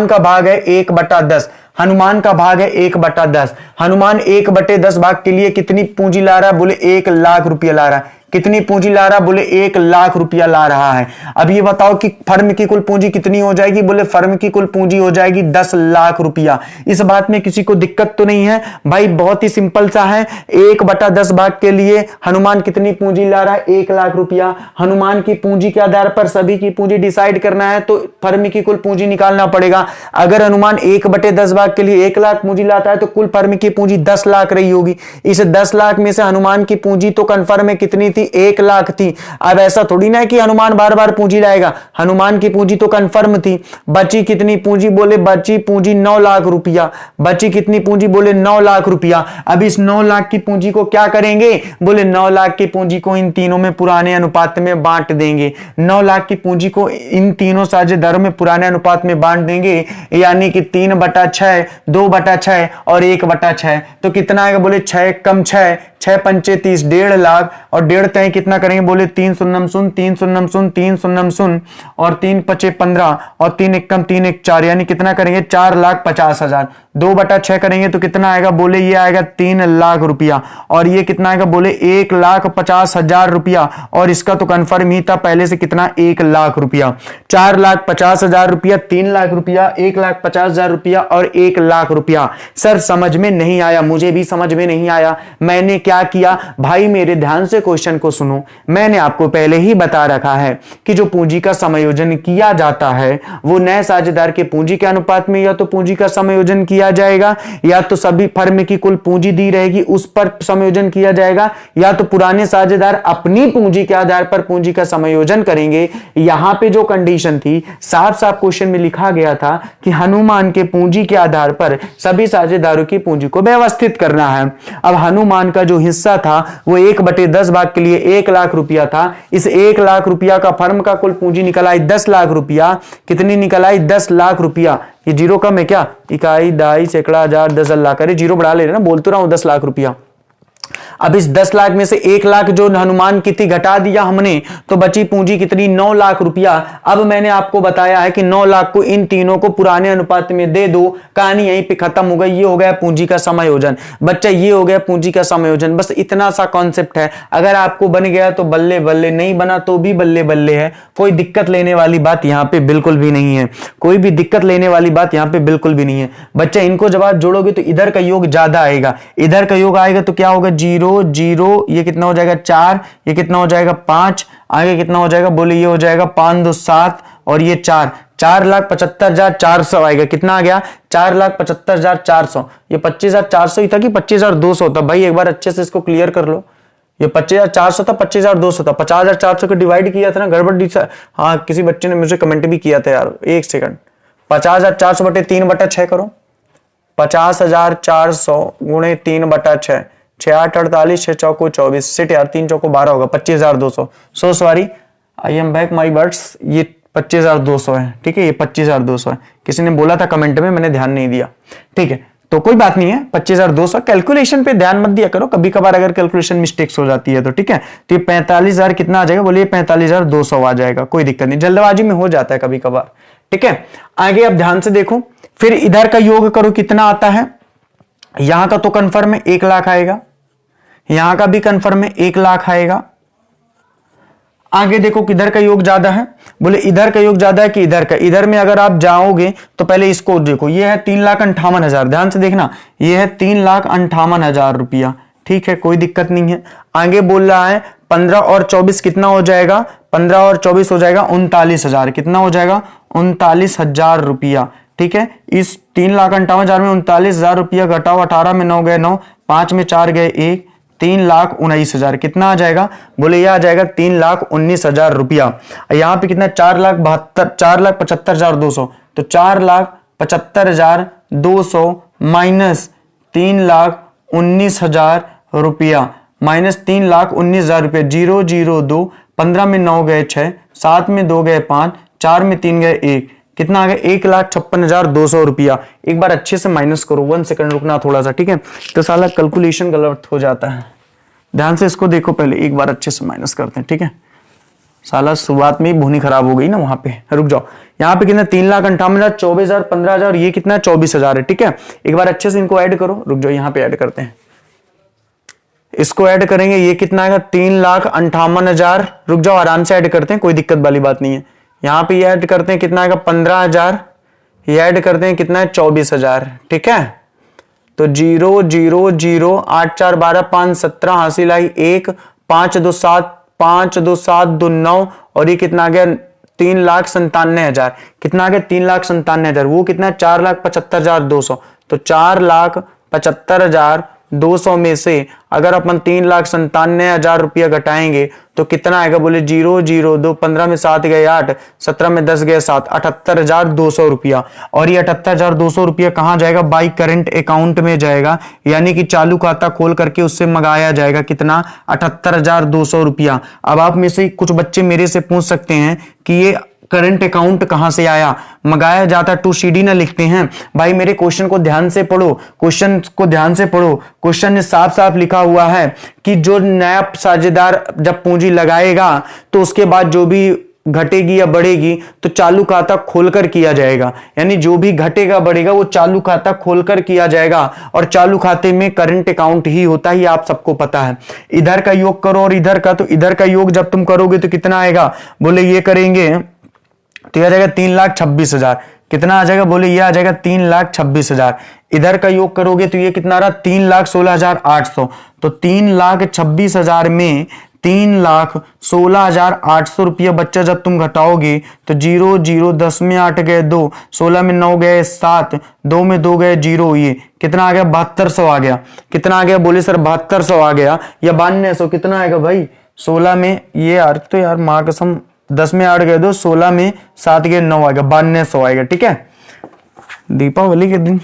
का भाग है 1/10, हनुमान का भाग है 1/10। हनुमान 1/10 भाग के लिए कितनी पूंजी ला रहा है, बोले 1 लाख रुपया ला रहा है। कितनी पूंजी ला रहा, बोले 1 लाख रुपया ला रहा है। अब ये बताओ कि फर्म की कुल पूंजी कितनी हो जाएगी, बोले फर्म की कुल पूंजी हो जाएगी 10 लाख रुपया। इस बात में किसी को दिक्कत तो नहीं है भाई, बहुत ही सिंपल सा है। 1/10 भाग के लिए हनुमान कितनी पूंजी ला रहा है, 1 लाख रुपया। हनुमान की पूंजी के आधार पर सभी की पूंजी डिसाइड करना है तो फर्म की कुल पूंजी निकालना पड़ेगा। अगर हनुमान 1/10 भाग के लिए 1 लाख पूंजी लाता है तो कुल फर्म की पूंजी 10 लाख रही होगी। इस 10 लाख में से हनुमान की पूंजी तो कन्फर्म है कितनी थी, 1 लाख थी। अब ऐसा थोड़ी ना है कि हनुमान बार बार पूंजी लाएगा, हनुमान की पूंजी तो कंफर्म थी। बची कितनी पूंजी, बोले बची पूंजी 9 लाख रुपया। बची कितनी पूंजी, बोले 9 लाख रुपया। अब इस 9 लाख की पूंजी को क्या करेंगे, बोले 9 लाख की पूंजी को इन तीनों में पुराने अनुपात में बांट देंगे। 9 लाख की पूंजी को इन तीनों साझेदारों में पुराने अनुपात में बांट देंगे, यानी कि 3/6, 2/6 और 1/6। तो कितना आएगा, बोले 6 कम 6, 6 पंचे 30, 1.5 लाख और 1.5 तय कितना करेंगे, बोले 3 शून्यम शून्य 3 शून्यम शून्य 3 शून्यम शून्य और 3 पचे 15 और 3 एकम 3 एक 4, यानी कितना करेंगे 4,50,000। 2/6 करेंगे तो कितना आएगा, बोले ये आएगा 3 लाख रुपया और ये कितना आएगा, बोले 1,50,000 रुपया। और इसका तो कंफर्म ही था पहले से, कितना 1 लाख रुपया। 4,50,000 रुपया, 3 लाख रुपया, 1,50,000 रुपया और 1 लाख रुपया। सर समझ में नहीं आया, मुझे भी समझ में नहीं आया। मैंने क्या किया भाई, मेरे ध्यान से क्वेश्चन को सुनो। मैंने आपको पहले ही बता रखा है कि जो पूंजी का समायोजन किया जाता है वो नए साझेदार के पूंजी के अनुपात में या तो पूंजी का समायोजन किया जाएगा, या तो सभी फर्म की कुल पूंजी दी रहेगी उस पर समायोजन किया जाएगा, या तो पुराने साझेदार अपनी पूंजी के आधार पर पूंजी का समायोजन करेंगे। यहां पे जो कंडीशन थी, साफ साफ क्वेश्चन में लिखा गया था कि हनुमान के पूंजी के आधार पर सभी साझेदारों की पूंजी को व्यवस्थित करना है। अब हनुमान का जो हिस्सा था वो 1/10 भाग के लिए 1 लाख रुपया था। इस 1 लाख रुपया का फर्म का कुल पूंजी निकल आई 10 लाख रुपया। कितनी निकल आई, 10 लाख रुपया। ये जीरो कम है क्या, इकाई, दाई, सैकड़ा, हजार, 10 लाख, अरे जीरो बढ़ा ले रहे ना, बोल तो रहा हूं 10 लाख रुपया। अब इस 10 लाख में से 1 लाख जो हनुमान की थी घटा दिया हमने, तो बची पूंजी कितनी, 9 लाख रुपया। अब मैंने आपको बताया है कि 9 लाख को इन तीनों को पुराने अनुपात में दे दो, कहानी यहीं पे खत्म हो गई। ये हो गया पूंजी का समायोजन। बच्चा ये हो गया पूंजी का समायोजन, बस इतना सा कॉन्सेप्ट है। अगर आपको बन गया तो बल्ले बल्ले, नहीं बना तो भी बल्ले बल्ले है। कोई दिक्कत लेने वाली बात यहाँ पे बिल्कुल भी नहीं है, कोई भी दिक्कत लेने वाली बात यहाँ पे बिल्कुल भी नहीं है। बच्चा इनको जब आप जोड़ोगे तो इधर का योग ज्यादा आएगा, इधर का योग आएगा तो क्या होगा, 0 0, ये कितना हो जाएगा 4, ये कितना हो जाएगा 5, आगे कितना हो जाएगा, बोले ये हो जाएगा 5 2 7 और ये 4, 4,75,400 आएगा। कितना आ गया, 4,75,400। ये 25,400 ही था कि 25,200 था, भाई एक बार अच्छे से इसको क्लियर कर लो। ये 25,400 था, 25,200 था, 50,400 को डिवाइड किया था ना, गड़बड़। हाँ किसी बच्चे ने मुझे कमेंट भी किया था यार, एक सेकंड। 50,400 बटे 3/6 करो, 50,400 गुणे 3/6, 6 8 48, 6 चौको 24, सिट यार 3 चौको 12 होगा, 25,200। So sorry, I am back my words, ये 25,200 है, ठीक है, ये 25,200 है। किसी ने बोला था कमेंट में, मैंने ध्यान नहीं दिया, ठीक है। तो कोई बात नहीं है, 25,200। कैलकुलेशन पे ध्यान मत दिया करो, कभी कभार अगर कैलकुलेशन मिस्टेक्स हो जाती है तो, ठीक है। तो ये 45,000 कितना आ जाएगा, बोलिए 45,200 आ जाएगा, कोई दिक्कत नहीं, जल्दबाजी में हो जाता है कभी कभार, ठीक है। आगे अब ध्यान से देखो, फिर इधर का योग करो, कितना आता है। यहां का तो कंफर्म है 1 लाख आएगा, यहां का भी कंफर्म है 1 लाख आएगा। आगे देखो किधर का योग ज्यादा है, बोले इधर का योग ज्यादा है कि इधर का। इधर में अगर आप जाओगे तो पहले इसको देखो, ये है 3,58,000, ध्यान से देखना, ये है 3,58,000 रुपया, ठीक है, कोई दिक्कत नहीं है। आगे बोल रहा है 15 और 24 कितना हो जाएगा, 15 और 24 हो जाएगा 39,000, कितना हो जाएगा 39,000 रुपया, ठीक है। इस 3,58,000 में 39,000 रुपया घटाओ, 18 में 9 गए 9, 5 में 4 गए 1, 3,19,000, कितना आ जाएगा, बोले यह आ जाएगा 3,19,000 रुपया। यहां पे कितना 4,75,200, तो 4,75,200 माइनस 3,19,000 रुपया, माइनस 3,19,000 रुपया, 002, 15 में 9 गए 6, 7 में 2 गए 5, 4 में 3 गए 1, कितना आ गया 1,56,200 रुपया। एक बार अच्छे से माइनस करो, 1 सेकंड रुकना थोड़ा सा, ठीक है। तो साला कैलकुलेशन गलत हो जाता है, ध्यान से इसको देखो, पहले एक बार अच्छे से माइनस करते हैं, ठीक है। साला शुरुआत में ही भूनी खराब हो गई ना वहां पे, रुक जाओ। यहाँ पे कितना 3,58,000, 24,000, 15,000, ये कितना 24,000 है, ठीक है। एक बार अच्छे से इनको ऐड करो, रुक जाओ, यहाँ पे ऐड करते हैं, इसको ऐड करेंगे, ये कितना आएगा 3,58,000, रुक जाओ आराम से ऐड करते हैं, कोई दिक्कत वाली बात नहीं है। यहां पे ये ऐड करते हैं, कितना आएगा 15,000, ये ऐड करते हैं, कितना है 24,000, ठीक है। तो 0 0 0 8 4 12 5 17 हासिल आई 1, 5 2 7 5 2 7 2 9, और ये कितना आ गया 3,97,000, कितना आ गया 3,97,000, वो कितना 4,75,200, तो 4,75,200 में से अगर अपन 3,97,000 रुपया घटाएंगे तो कितना आएगा, बोले 0 0 2, 15 में 7 गए 8, 17 में 10 गए 7, 78,200 रुपया। और ये 78,200 रुपया कहां जाएगा, बाई करंट अकाउंट में जाएगा, यानी कि चालू खाता खोल करके उससे मंगाया जाएगा, कितना 78,200 रुपया। अब आप में से कुछ बच्चे मेरे से पूछ सकते हैं कि ये करंट अकाउंट कहां से आया, मंगाया जाता टू सीडी ना लिखते हैं। भाई मेरे क्वेश्चन को ध्यान से पढ़ो, क्वेश्चन को ध्यान से पढ़ो, क्वेश्चन में साफ साफ लिखा हुआ है कि जो नया साझेदार जब पूंजी लगाएगा तो उसके बाद जो भी घटेगी या बढ़ेगी तो चालू खाता खोलकर किया जाएगा, यानी जो भी घटेगा बढ़ेगा वो चालू खाता खोलकर किया जाएगा, और चालू खाते में करंट अकाउंट ही होता है, आप सबको पता है। इधर का योग करो और इधर का, तो इधर का योग जब तुम करोगे तो कितना आएगा, बोले ये करेंगे तो यह आ जाएगा 3,26,000, कितना आ जाएगा, बोले ये आ जाएगा 3,26,000। इधर का योग करोगे तो ये कितना रहा 3,16,800, तो 3,26,000 में 3,16,800 रुपया बच्चा जब तुम घटाओगे तो 0 0 10 में 8 गए 2, 16 में 9 गए 7, 2 में 2 गए 0, ये कितना आ गया 7200 आ गया, कितना आ गया, बोले सर 7200 आ गया या 9200, कितना आएगा भाई 16 में ये यार, तो यार मां कसम 10 में 8 गए 2, 16 में 7 गए 9 आएगा, 9200 आएगा, ठीक है। दीपावली के दिन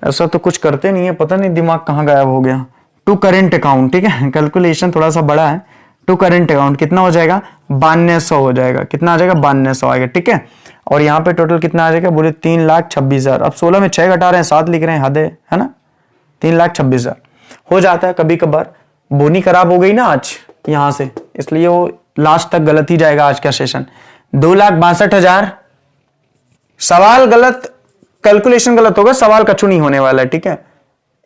ऐसा तो कुछ करते नहीं है, पता नहीं दिमाग कहां गायब हो गया। टू करेंट अकाउंट, ठीक है, कैलकुलेशन थोड़ा सा बड़ा है। टू करेंट अकाउंट कितना हो जाएगा 9200 हो जाएगा, कितना आ जाएगा 9200 आएगा, ठीक है। और यहाँ पे टोटल कितना आ जाएगा, बोले 3,26,000। अब 16 में 6 घटा रहे हैं 7 लिख रहे हैं, हद है ना। 3,26,000 हो जाता है कभी कभार, बोनी खराब हो गई ना आज यहां से, इसलिए वो लास्ट तक गलत ही जाएगा आज का सेशन। 2,62,000, सवाल गलत, कैलकुलेशन गलत होगा, सवाल कछु नहीं होने वाला है, ठीक है,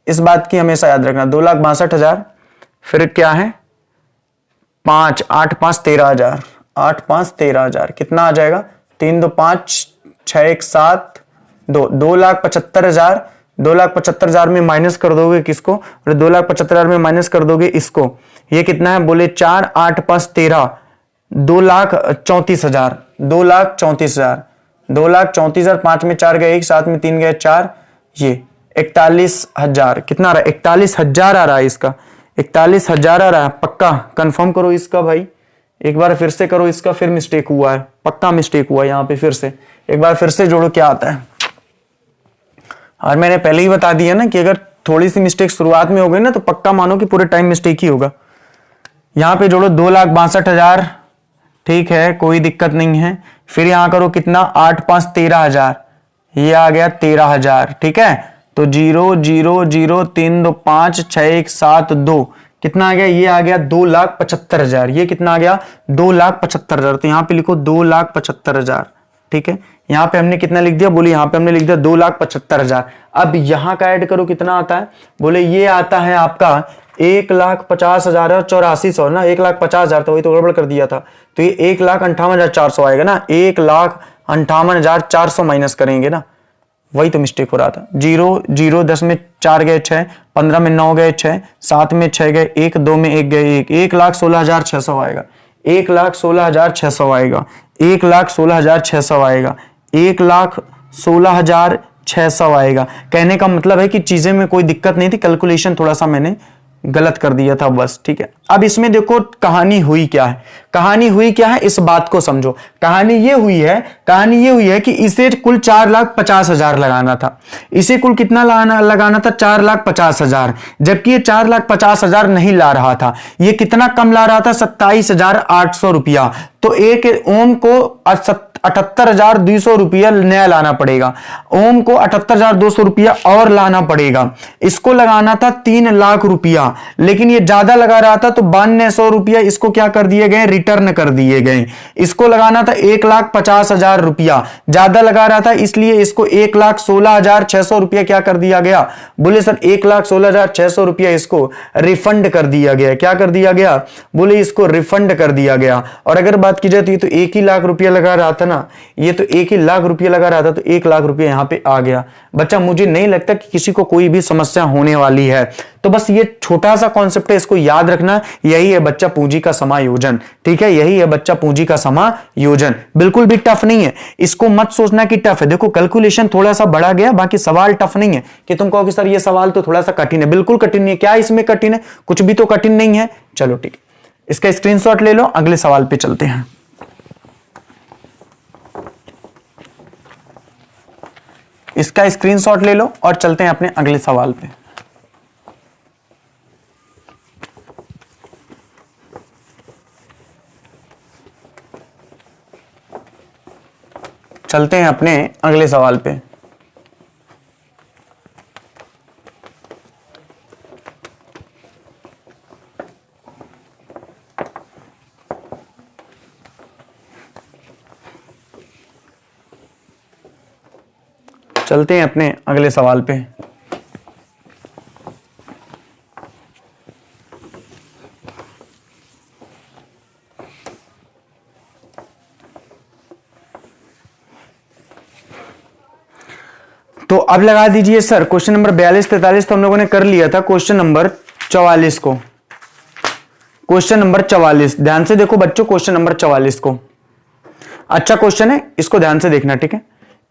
इस बात की हमेशा याद रखना। 2,62,000, फिर क्या है 5 8 5 13,000, 8 5 13,000, कितना आ जाएगा 3 2 5 6 1 7 2, 2,75,000। 2,75,000 में माइनस कर दोगे किसको, 2,75,000 में माइनस कर दोगे इसको, ये कितना है, बोले 4 8 5 13, 2,34,000, 2,34,000, 2,34,000, 5 में 4 गए 1, 7 में 3 गए 4, ये 41,000, कितना आ रहा है 41,000 आ रहा है इसका, 41,000 आ रहा है, पक्का कंफर्म करो इसका भाई, एक बार फिर से करो इसका, फिर मिस्टेक हुआ है, पक्का मिस्टेक हुआ है यहाँ पे, फिर से एक बार फिर से जोड़ो क्या आता है। और मैंने पहले ही बता दिया ना कि अगर थोड़ी सी मिस्टेक शुरुआत में हो गई ना तो पक्का मानो कि पूरे टाइम मिस्टेक ही होगा। यहां पे जोड़ो 2,62,000, ठीक है, कोई दिक्कत नहीं है। फिर यहां करो कितना 8 5 13,000, ये आ गया 13,000, ठीक है। तो 0 0 0 3 2 5 6 1 7 2 कितना आ गया, ये आ गया 2,75,000। ये कितना आ गया, 2,75,000। तो यहां पे लिखो 2,75,000, ठीक है। यहां पे हमने कितना लिख दिया, बोले यहां पे हमने लिख दिया 2,75,000। अब यहां का ऐड करो, कितना आता है, बोले ये आता है आपका 1,50,000 और 8400 ना, 1,50,000, तो वही तो गड़बड़ कर दिया था। तो ये 1,58,400 आएगा ना, 1,58,400 माइनस करेंगे ना, वही तो मिस्टेक हो रहा था। 0 0 10 में 4 गए 6, 15 में 9 गए 6, 7 में 6 गए 1, 2 में 1 गए 1, 1,16,600 आएगा, 1,16,600 आएगा, 1,16,600 आएगा, 1,16,600 आएगा। कहने का मतलब है कि चीजें में कोई दिक्कत नहीं थी, कैलकुलेशन थोड़ा सा मैंने गलत कर दिया था बस, ठीक है। अब इसमें देखो कहानी हुई क्या है, कहानी हुई क्या है, इस बात को समझो। कहानी ये हुई है कि इसे कुल 4,50,000 लगाना था। इसे कुल कितना लगाना था, 4,50,000, जबकि ये 4,50,000 नहीं ला रहा था। ये कितना कम ला रहा था, 27,800 रुपया। तो एक ओम को 78,200 रुपया नया लाना पड़ेगा, ओम को 78,200 रुपया और लाना पड़ेगा। इसको लगाना था 3 लाख रुपया, लेकिन ये ज्यादा लगा रहा था, तो 9200 रुपया इसको क्या कर दिए गए, रिटर्न कर दिए गए। इसको लगाना था 1,50,000 रुपया, ज्यादा लगा रहा था, इसलिए इसको 1,16,600 रुपया क्या कर दिया गया, बोले सर 1,16,600 रुपया इसको रिफंड कर दिया गया। क्या कर दिया गया, बोले इसको रिफंड कर दिया गया। और अगर बात की जाए तो ये तो 1 ही लाख रुपया लगा रहा था ना, ये तो 1 ही लाख रुपया लगा रहा था, तो 1 लाख रुपया यहां पे आ गया। बच्चा मुझे नहीं लगता कि किसी को कोई भी समस्या होने वाली है। तो बस ये छोटा सा कॉन्सेप्ट है, इसको याद रखना। यही है बच्चा पूंजी का समायोजन, ठीक है, यही है बच्चा पूंजी का समायोजन। बिल्कुल भी टफ नहीं है, इसको मत सोचना कि टफ है। देखो कैलकुलेशन थोड़ा सा बढ़ा गया, बाकी सवाल टफ नहीं है कि तुम कहो कि सर ये सवाल तो थोड़ा सा कठिन है। बिल्कुल कठिन नहीं है। क्या इसमें कठिन है, कुछ भी तो कठिन नहीं है। चलो ठीक है, इसका स्क्रीनशॉट ले लो, अगले सवाल पे चलते हैं। इसका स्क्रीनशॉट ले लो और चलते हैं अपने अगले सवाल पे। चलते हैं अपने अगले सवाल पे। चलते हैं अपने अगले सवाल पे। तो अब लगा दीजिए सर, क्वेश्चन नंबर 42 43 तो हम लोगों ने कर लिया था। क्वेश्चन नंबर 44 को, क्वेश्चन नंबर 44 ध्यान से देखो बच्चों, क्वेश्चन नंबर 44 को। अच्छा क्वेश्चन है, इसको ध्यान से देखना, ठीक है।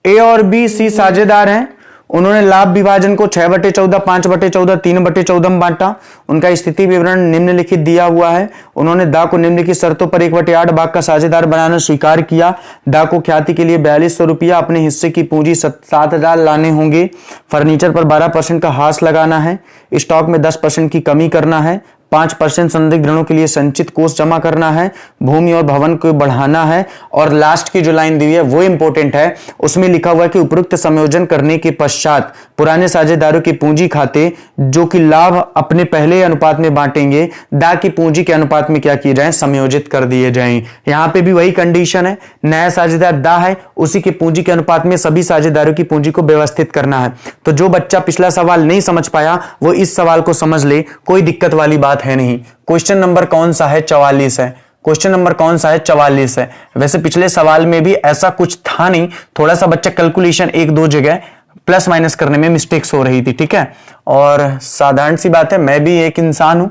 ए और बी सी साझेदार हैं। उन्होंने लाभ विभाजन को 6/14, 5/14, 3/14 में बांटा। उनका स्थिति विवरण निम्नलिखित दिया हुआ है। उन्होंने दा को निम्नलिखित शर्तों पर 1/8 भाग का साझेदार बनाना स्वीकार किया। दा को ख्याति के लिए 4200 रुपया, अपने हिस्से की पूंजी 7,000 लाने होंगे। फर्नीचर पर 12% का हास लगाना है। स्टॉक में 10% की कमी करना है। 5% संदिग्ध ऋणों के लिए संचित कोष जमा करना है। भूमि और भवन को बढ़ाना है। और लास्ट की जो लाइन दी है वो इंपॉर्टेंट है, उसमें लिखा हुआ है कि उपयुक्त संयोजन करने के पश्चात पुराने साझेदारों की पूंजी खाते जो कि लाभ अपने पहले अनुपात में बांटेंगे, दा की पूंजी के अनुपात में क्या किए जाए, समायोजित कर दिए जाएं। यहां पे भी वही कंडीशन है, नया साझेदार दा है, उसी की पूंजी के अनुपात में सभी साझेदारों की पूंजी को व्यवस्थित करना है। तो जो बच्चा पिछला सवाल नहीं समझ पाया वो इस सवाल को समझ ले, कोई दिक्कत वाली बात है नहीं। क्वेश्चन नंबर कौन सा है, 44 है। क्वेश्चन नंबर कौन सा है, 44 है। वैसे पिछले सवाल में भी ऐसा कुछ था नहीं, थोड़ा सा बच्चा कैलकुलेशन 1-2 जगह प्लस माइनस करने में मिस्टेक्स हो रही थी, ठीक है। और साधारण सी बात है, मैं भी एक इंसान हूं,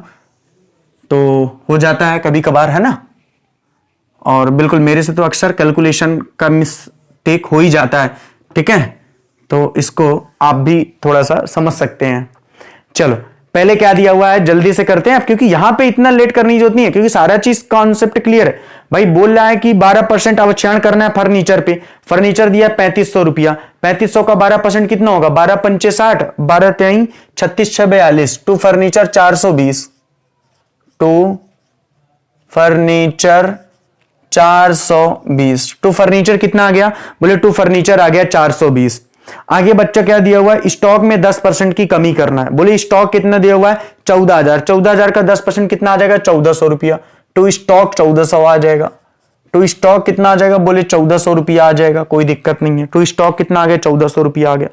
तो हो जाता है कभी कभार, है ना। और बिल्कुल मेरे से तो अक्सर कैलकुलेशन का मिस्टेक हो ही जाता है, ठीक है। तो इसको आप भी थोड़ा सा समझ सकते हैं। चलो पहले क्या दिया हुआ है जल्दी से करते हैं अब, क्योंकि यहां पे इतना लेट करने की जरूरत नहीं है, क्योंकि सारा चीज कॉन्सेप्ट क्लियर है। भाई बोल रहा है कि 12% अवक्षेपण करना है फर्नीचर पे। फर्नीचर दिया 3500 रुपया, 3500 का 12% कितना होगा, 12×5 = 60, 12×3 = 36×6 = 42। To furniture 420, to furniture 420, to furniture कितना आ गया, बोले टू फर्नीचर आ गया 420। आगे बच्चा क्या दिया हुआ है, स्टॉक में 10% की कमी करना है। बोले स्टॉक कितना दिया हुआ है 14,000, 14,000 का 10% कितना आ जाएगा 1400 रुपया। टू स्टॉक 1400 आ जाएगा। टू स्टॉक कितना आ जाएगा, बोले 1400 रुपया आ जाएगा, कोई दिक्कत नहीं है। टू स्टॉक कितना आ गया 1400 रुपया आ गया।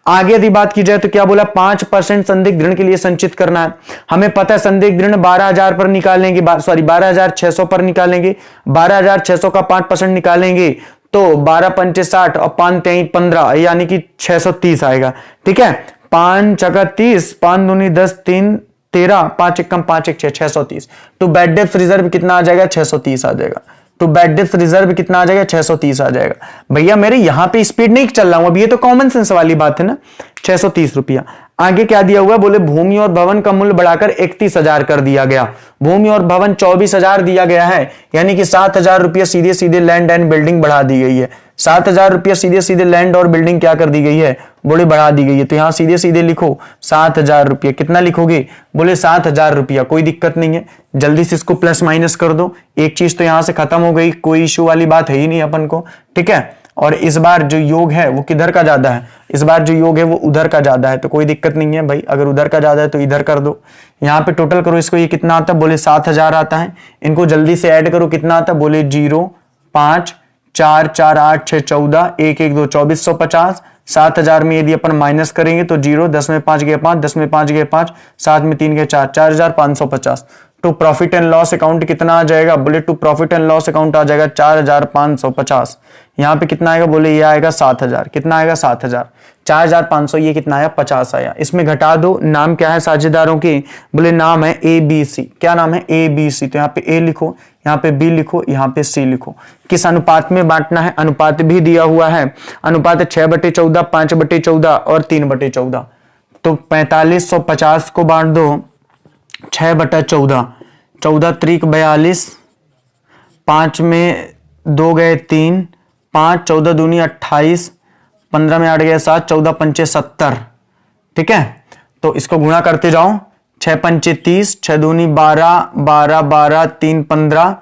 आगे यदि बात की जाए तो क्या बोला 5% संदिग्ध ऋण के लिए संचित करना है। हमें पता है संदिग्ध ऋण 12,000 पर निकालेंगे, सॉरी 12,600 पर निकालेंगे। 12,600 का 5% निकालेंगे तो 12 पंचे 60 और 5 तेई 15 यानी कि 630 आएगा। ठीक है, 5 चका 30, 5 दूनी 10, 3 13, 5 1 5 1 6, 630। टू बैड डेब्ट रिजर्व कितना आ जाएगा 630 आ जाएगा। तो बैड डेब्ट रिजर्व कितना आ जाएगा 630 आ जाएगा। भैया मेरे यहां पे स्पीड नहीं चल रहा हूं, अब ये तो कॉमन सेंस वाली बात है ना। 630 रुपया। आगे क्या दिया हुआ, बोले भूमि और भवन का मूल्य बढ़ाकर 31,000 कर दिया गया। भूमि और भवन 24,000 दिया गया है, यानी कि 7,000 रुपया सीधे सीधे लैंड एंड बिल्डिंग बढ़ा दी गई है। 7,000 रुपया सीधे सीधे लैंड और बिल्डिंग क्या कर दी गई है, बोले बढ़ा दी गई है। तो यहां सीधे सीधे लिखो 7,000 रुपया। कितना लिखोगे, बोले 7,000 रुपया। कोई दिक्कत नहीं है, जल्दी से इसको प्लस माइनस कर दो। एक चीज तो यहां से खत्म हो गई, कोई इश्यू वाली बात है ही नहीं अपन को। ठीक है, और इस बार जो योग है वो किधर का ज्यादा है, इस बार जो योग है वो उधर का ज्यादा है, तो कोई दिक्कत नहीं है भाई। अगर उधर का ज्यादा है तो इधर कर दो। यहाँ पे टोटल करो इसको, ये कितना आता है, बोले 7,000 आता है। इनको जल्दी से ऐड करो, कितना आता है, बोले 0 5 4 4 8 6 14 1 1 2 2450। 7,000 में यदि अपन माइनस करेंगे तो 0, 10 में 5 गए 5, 10 में 5 गए 5, 7 में 3 गए 4, 4,550। To profit and loss account कितना आ जाएगा, बोले to profit and loss account आ जाएगा 4,550। यहाँ पे कितना आएगा, बोले ये आएगा 7,000। कितना आएगा 7,000। 4,500 ये कितना आया 50 आया। इसमें घटा दो। नाम क्या है साझेदारों के, बोले नाम है ABC। क्या नाम है ABC, तो यहाँ पे A लिखो, यहाँ पे B लिखो, यहाँ पे C लिखो। किस अनुपात में बांटना है, अनुपात भी दिया हुआ है। अनुपात 6/14, 5/14 और 3/14। तो 4550 को बांट दो 6/14, 14 त्रिक 42, 5 में 2 गए 3, 5 14 दूनी 28, 15 में 8 गए 7, 14 पंचे 70। ठीक है, तो इसको गुणा करते जाओ। 6 पंचे 30, 6 दूनी 12, 12 12 3 15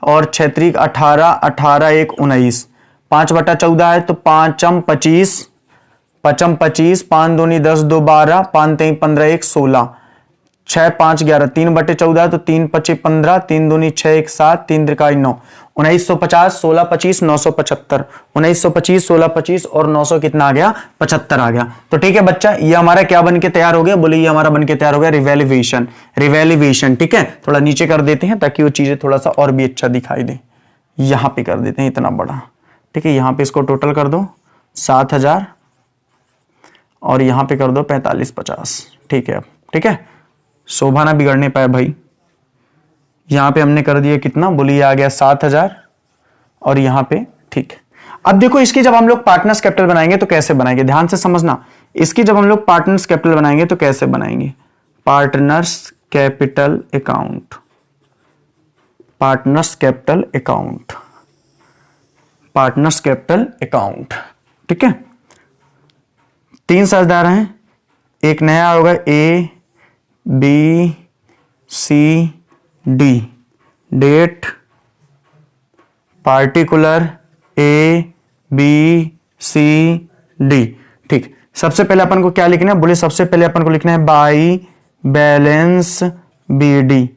और 6 त्रिक 18, 18 1 19। 5/14 है तो 5 25, 5 25, 5 दूनी 10, 2 12, 5 3 15 1 16, 6 5 11, 3/14 है तो 3 25 15, 3 दूनी 6 1 7, 3 त्रिकाई 9, 1950, 16 25 975, 1925 16 25 और 900 कितना आ गया 75 आ गया। तो ठीक है बच्चा, ये हमारा क्या बन के तैयार हो गया, बोले ये हमारा बन के तैयार हो गया रिवैल्यूएशन। रिवैल्यूएशन ठीक है, थोड़ा नीचे कर देते हैं ताकि वो चीजें थोड़ा सा और भी अच्छा दिखाई दे। यहां पे कर देते हैं इतना बड़ा। ठीक है, यहां पे इसको टोटल कर दो 7,000 और यहां पे कर दो 4550। ठीक है, ठीक है, शोभा ना बिगड़ने पाए भाई। यहां पे हमने कर दिया कितना, बोलिए आ गया 7,000 और यहां पे ठीक है। अब देखो इसकी जब हम लोग पार्टनर्स कैपिटल बनाएंगे तो कैसे बनाएंगे, ध्यान से समझना। इसकी जब हम लोग पार्टनर्स कैपिटल बनाएंगे तो कैसे बनाएंगे, partners capital account, partners capital account, partners capital account. ठीक है, 3 साझेदार हैं, एक नया होगा A B C D, date particular A B C D। ठीक, सबसे पहले अपन को क्या लिखना है, बोले सबसे पहले अपन को लिखना है बाई बैलेंस BD।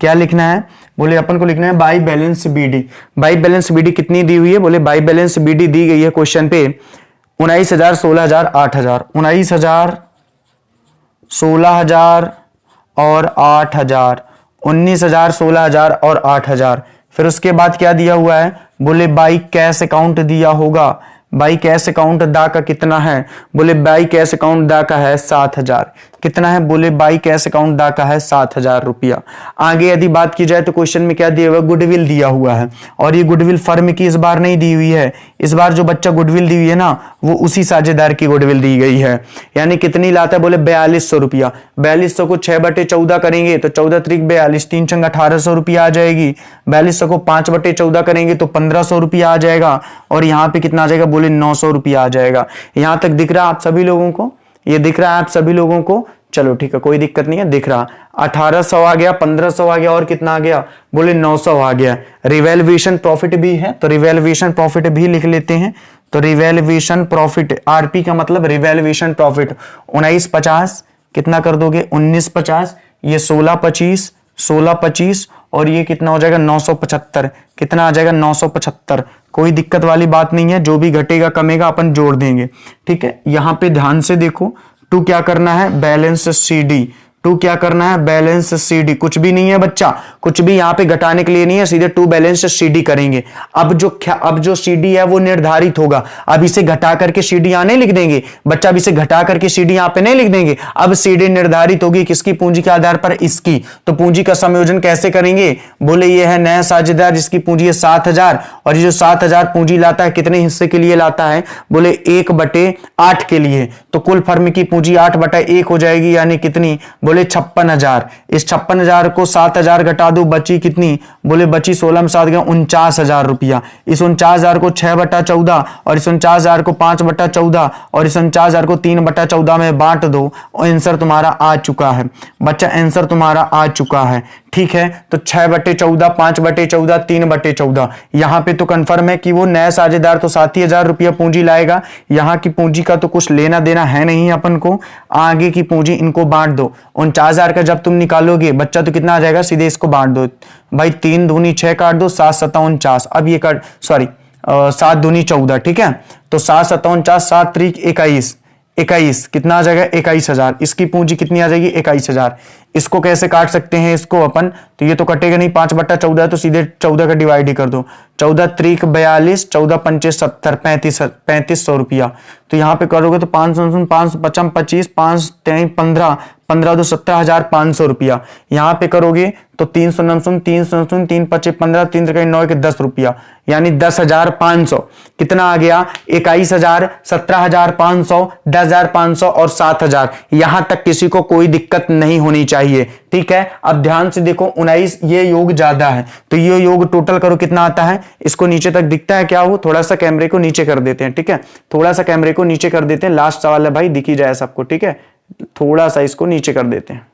क्या लिखना है, बोले अपन को लिखना है by balance BD। By balance BD कितनी दी हुई है, बोले बाई बैलेंस BD दी गई है क्वेश्चन पे 19,000 16,000 8,000, 19,000 16,000 और 8,000, 19,000 16,000 और 8,000। फिर उसके बाद क्या दिया हुआ है, बोले बाई कैश अकाउंट दिया होगा। बाई कैश अकाउंट दा का कितना है, बोले बाई कैश अकाउंट दा का है 7,000। कितना है, बोले बाई कैश अकाउंट दा का है 7,000 रुपया। आगे यदि बात की जाए तो क्वेश्चन में क्या दिया हुआ है, गुडविल दिया हुआ है और ये गुडविल फर्म की इस बार नहीं दी हुई है। इस बार जो बच्चा गुडविल दी हुई है ना वो उसी साझेदार की गुडविल दी गई है। यानी कितनी लाता है, बोले 4200 रुपया। 4200 को 6/14 करेंगे तो 14 त्रिक 42, 3 छंग 1800 रुपया आ जाएगी। 4200 को 5/14 करेंगे तो 1500 रुपया आ जाएगा और यहाँ पे कितना आ जाएगा, बोले 900 रुपया आ जाएगा। यहां तक दिख रहा है आप सभी लोगों को, ये दिख रहा है आप सभी लोगों को, चलो ठीक है कोई दिक्कत नहीं है, दिख रहा। 1800 आ गया, 1500 आ गया और कितना आ गया, बोले 900 आ गया। रिवैल्यूएशन प्रॉफिट भी है तो रिवैल्यूएशन प्रॉफिट भी लिख लेते हैं। तो रिवैल्यूएशन प्रॉफिट, आरपी का मतलब रिवैल्यूएशन प्रॉफिट 1950 कितना कर दोगे 1950, ये 1625 1625 और ये कितना हो जाएगा 975, कितना आ जाएगा 975। कोई दिक्कत वाली बात नहीं है, जो भी घटेगा कमेगा अपन जोड़ देंगे, ठीक है। यहां पे ध्यान से देखो, टू क्या करना है बैलेंस सीडी, टू क्या करना है बैलेंस सीडी, कुछ भी नहीं है बच्चा, कुछ भी यहां पे घटाने के लिए नहीं है, सीधे टू बैलेंस सीडी करेंगे। अब जो सीडी है वो निर्धारित होगा, अब इसे घटा करके सीडी यहां नहीं लिख देंगे बच्चा, अब इसे घटा करके सीडी यहां पे नहीं लिख देंगे, अब सीडी निर्धारित होगी किसकी, पूंजी के आधार पर इसकी। तो पूंजी का संयोजन कैसे करेंगे, बोले ये है नया साझेदार जिसकी पूंजी है 7000, और ये जो 7000 पूंजी लाता है कितने हिस्से के लिए लाता है, बोले 1/8 के लिए। तो कुल फर्म की पूंजी 8/1 हो जाएगी, यानी कितनी, बोले 56,000। इस 56,000 को 7,000 घटा दो, बची कितनी, बोले बची 16 में 7 गया 49,000 रुपया। इस 49,000 को 6/14 और इस 49,000 को 5/14 और इस 49,000 को 3/14 में बांट दो, आंसर तुम्हारा आ चुका है बच्चा, आंसर तुम्हारा आ चुका है, ठीक है। तो 6/14 5/14 3/14, यहां पे तो कंफर्म है कि वो नया साझेदार तो 7,000 रुपया पूंजी लाएगा, यहां की पूंजी का तो कुछ लेना देना है नहीं अपन को, आगे की पूंजी इनको बांट दो। 49,000 का जब तुम निकालोगे बच्चा तो कितना आ जाएगा, सीधे इसको बांट दो भाई, 3 दूनी 6 काट दो, 7 7 49, अब ये काट, सॉरी 7 दूनी 14, ठीक है। तो 7 7 49, 7 3 21, 21 कितना आ जाएगा 21,000, इसकी पूंजी कितनी आ जाएगी 21,000। इसको कैसे काट सकते हैं इसको अपन, तो ये तो कटेगा नहीं, 5/14 है तो सीधे 14 का डिवाइड ही कर दो, 14 3 42, 14 5 70, 3500 रुपया। तो यहाँ पे करोगे तो 5 5 55 25 5 3 15 15 2 17,500 रुपया। यहाँ पे करोगे तो 300 9 3 3 5 15 3 9 के 10 रुपया, यानी 10,500। कितना आ गया 21,000, 17,500, 10,500 और 7,000। यहां तक किसी को कोई दिक्कत नहीं होनी चाहिए, ठीक है। अब ध्यान से देखो 19 ये योग ज्यादा है, तो ये योग टोटल करो कितना आता है, इसको नीचे तक दिखता है क्या, वो थोड़ा सा कैमरे को नीचे कर देते हैं, ठीक है, थोड़ा सा कैमरे को नीचे कर देते हैं, लास्ट सवाल है भाई, दिखी जाए सबको, ठीक है, थोड़ा सा इसको नीचे कर देते हैं।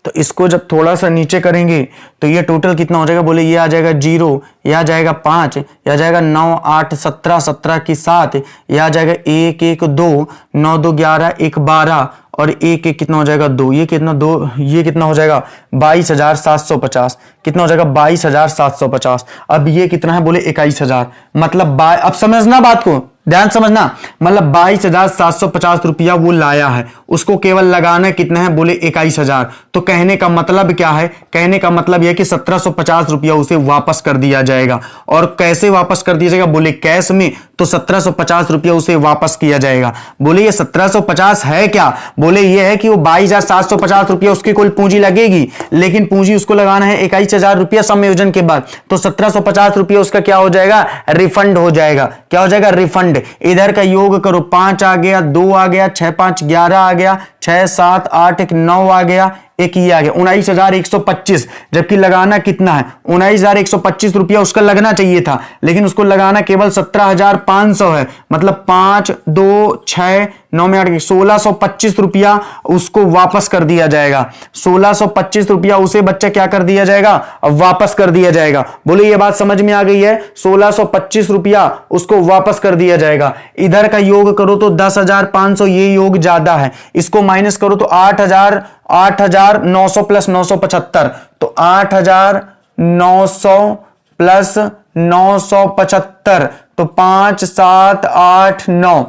तो इसको जब थोड़ा सा नीचे करेंगे तो ये टोटल कितना हो जाएगा, बोले ये आ जाएगा 0, ये आ जाएगा 5, ये आ जाएगा 9 8 17 17 की 7, ये आ जाएगा 1 1 2 9 2 11 1 12 और 1 1 कितना हो जाएगा 2, ये कितना 2, ये कितना हो जाएगा 22,750, कितना हो जाएगा 22,750। अब ये कितना है, बोले 21,000, मतलब अब समझना बात को, ध्यान समझना, मतलब 22,750 रुपया वो लाया है, उसको केवल लगाना कितना है, बोले 21,000। तो कहने का मतलब क्या है, कहने का मतलब यह कि 1750 रुपया उसे वापस कर दिया जाएगा। और कैसे वापस कर दिया जाएगा, बोले कैश में, तो 1750 रुपया उसे वापस किया जाएगा। बोले ये 1750 है क्या, बोले ये है कि वो 22,750 रुपया उसकी कुल पूंजी लगेगी, लेकिन पूंजी उसको लगाना है 21,000 रुपया संयोजन के बाद, तो 1750 रुपया उसका क्या हो जाएगा, रिफंड हो जाएगा। क्या हो जाएगा, रिफंड। इधर का योग करो, 5 आ गया, 2 आ गया, 6 5 11 आ गया, 6 7 8 1 9 आ गया, एक ये आ गया 19,125, जबकि लगाना कितना है 19,125 रुपया उसका लगना चाहिए था, लेकिन उसको लगाना केवल 17,500 है, मतलब 5 2 6 9 में 8 1625 रुपया उसको वापस कर दिया जाएगा। 1625 रुपया उसे बच्चा क्या कर दिया जाएगा, वापस कर दिया जाएगा। बोले ये बात समझ में आ गई है, 1625 रुपया उसको वापस कर दिया जाएगा। इधर का योग करो तो 10,500, ये योग ज्यादा है, इसको माइनस करो तो 8,900 प्लस 975, तो 8,900 प्लस 975, तो 5 7 8 9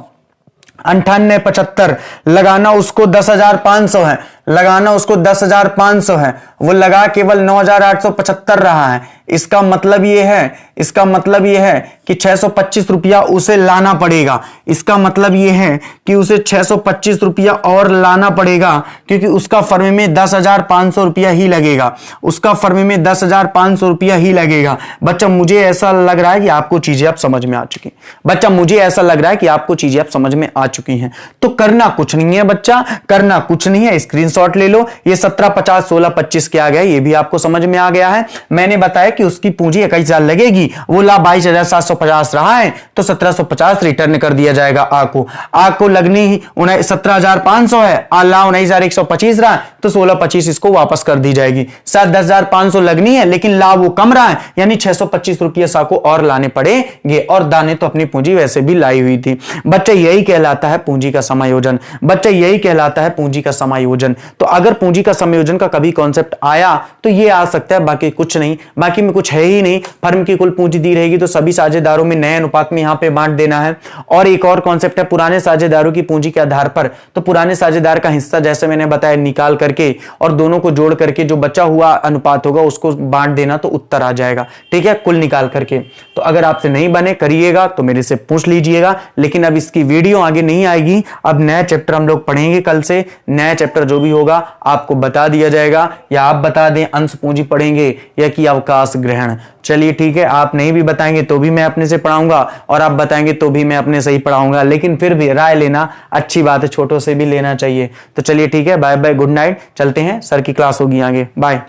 9875। लगाना उसको 10,500 है, लगाना उसको 10,500 है, वो लगा केवल 9,875 रहा है। इसका मतलब ये है, इसका मतलब ये है कि 625 रुपया उसे लाना पड़ेगा। इसका मतलब ये है कि उसे 625 रुपया और लाना पड़ेगा, क्योंकि उसका फर्म में 10,500 रुपया ही लगेगा, उसका फर्म में 10,500 रुपया ही लगेगा। बच्चा मुझे ऐसा लग रहा है कि आपको चीजें अब समझ में आ चुकी, बच्चा मुझे ऐसा लग रहा है कि आपको चीजें अब समझ में आ चुकी हैं। तो करना कुछ नहीं है बच्चा, करना कुछ नहीं है, स्क्रीनशॉट स्क्रीनशॉट ले लो। ये 17, 50, 16, 25 क्या आ गया, ये भी आपको समझ में आ गया है। मैंने बताया कि उसकी पूंजी 21,000 लगेगी, वो लाभ 22,750 रहा है तो 1750 रिटर्न कर दिया जाएगा। आ को लगनी ही 17,500 है, ला 19,125 रहा है तो 1625 इसको वापस कर दी जाएगी। 10,500 लगनी है लेकिन लाभ वो कम रहा है, यानी 625 रुपये सा को और लाने पड़ेंगे, और दाने तो अपनी पूंजी वैसे भी लाई हुई थी। बच्चे यही कहलाता है पूंजी का समायोजन, बच्चे यही कहलाता है पूंजी का समायोजन। तो अगर पूंजी का समायोजन का कभी कॉन्सेप्ट आया तो ये आ सकता है, बाकी कुछ नहीं, बाकी में कुछ है ही नहीं। फर्म की कुल पूंजी दी रहेगी तो सभी साझेदारों में नए अनुपात में यहां पे बांट देना है। और एक और कॉन्सेप्ट है पुराने साझेदारों की पूंजी के आधार पर, तो पुराने साझेदार का हिस्सा जैसे मैंने बताया निकाल करके और दोनों को जोड़ करके जो बचा हुआ अनुपात होगा उसको बांट देना तो उत्तर आ जाएगा। ठीक है, कुल निकाल करके। तो अगर आपसे नहीं बने करिएगा तो मेरे से पूछ लीजिएगा, लेकिन अब इसकी वीडियो आगे नहीं आएगी। अब नया चैप्टर हम लोग पढ़ेंगे, कल से नया चैप्टर जो भी होगा आपको बता दिया जाएगा, या आप बता दें अंश पूंजी पढ़ेंगे या कि अवकाश ग्रहण। चलिए ठीक है, आप नहीं भी बताएंगे तो भी मैं अपने से पढ़ाऊंगा और आप बताएंगे तो भी मैं अपने से ही पढ़ाऊंगा, लेकिन फिर भी राय लेना अच्छी बात है, छोटों से भी लेना चाहिए। तो चलिए ठीक है, बाय बाय, गुड नाइट, चलते हैं, सर की क्लास होगी आगे, बाय।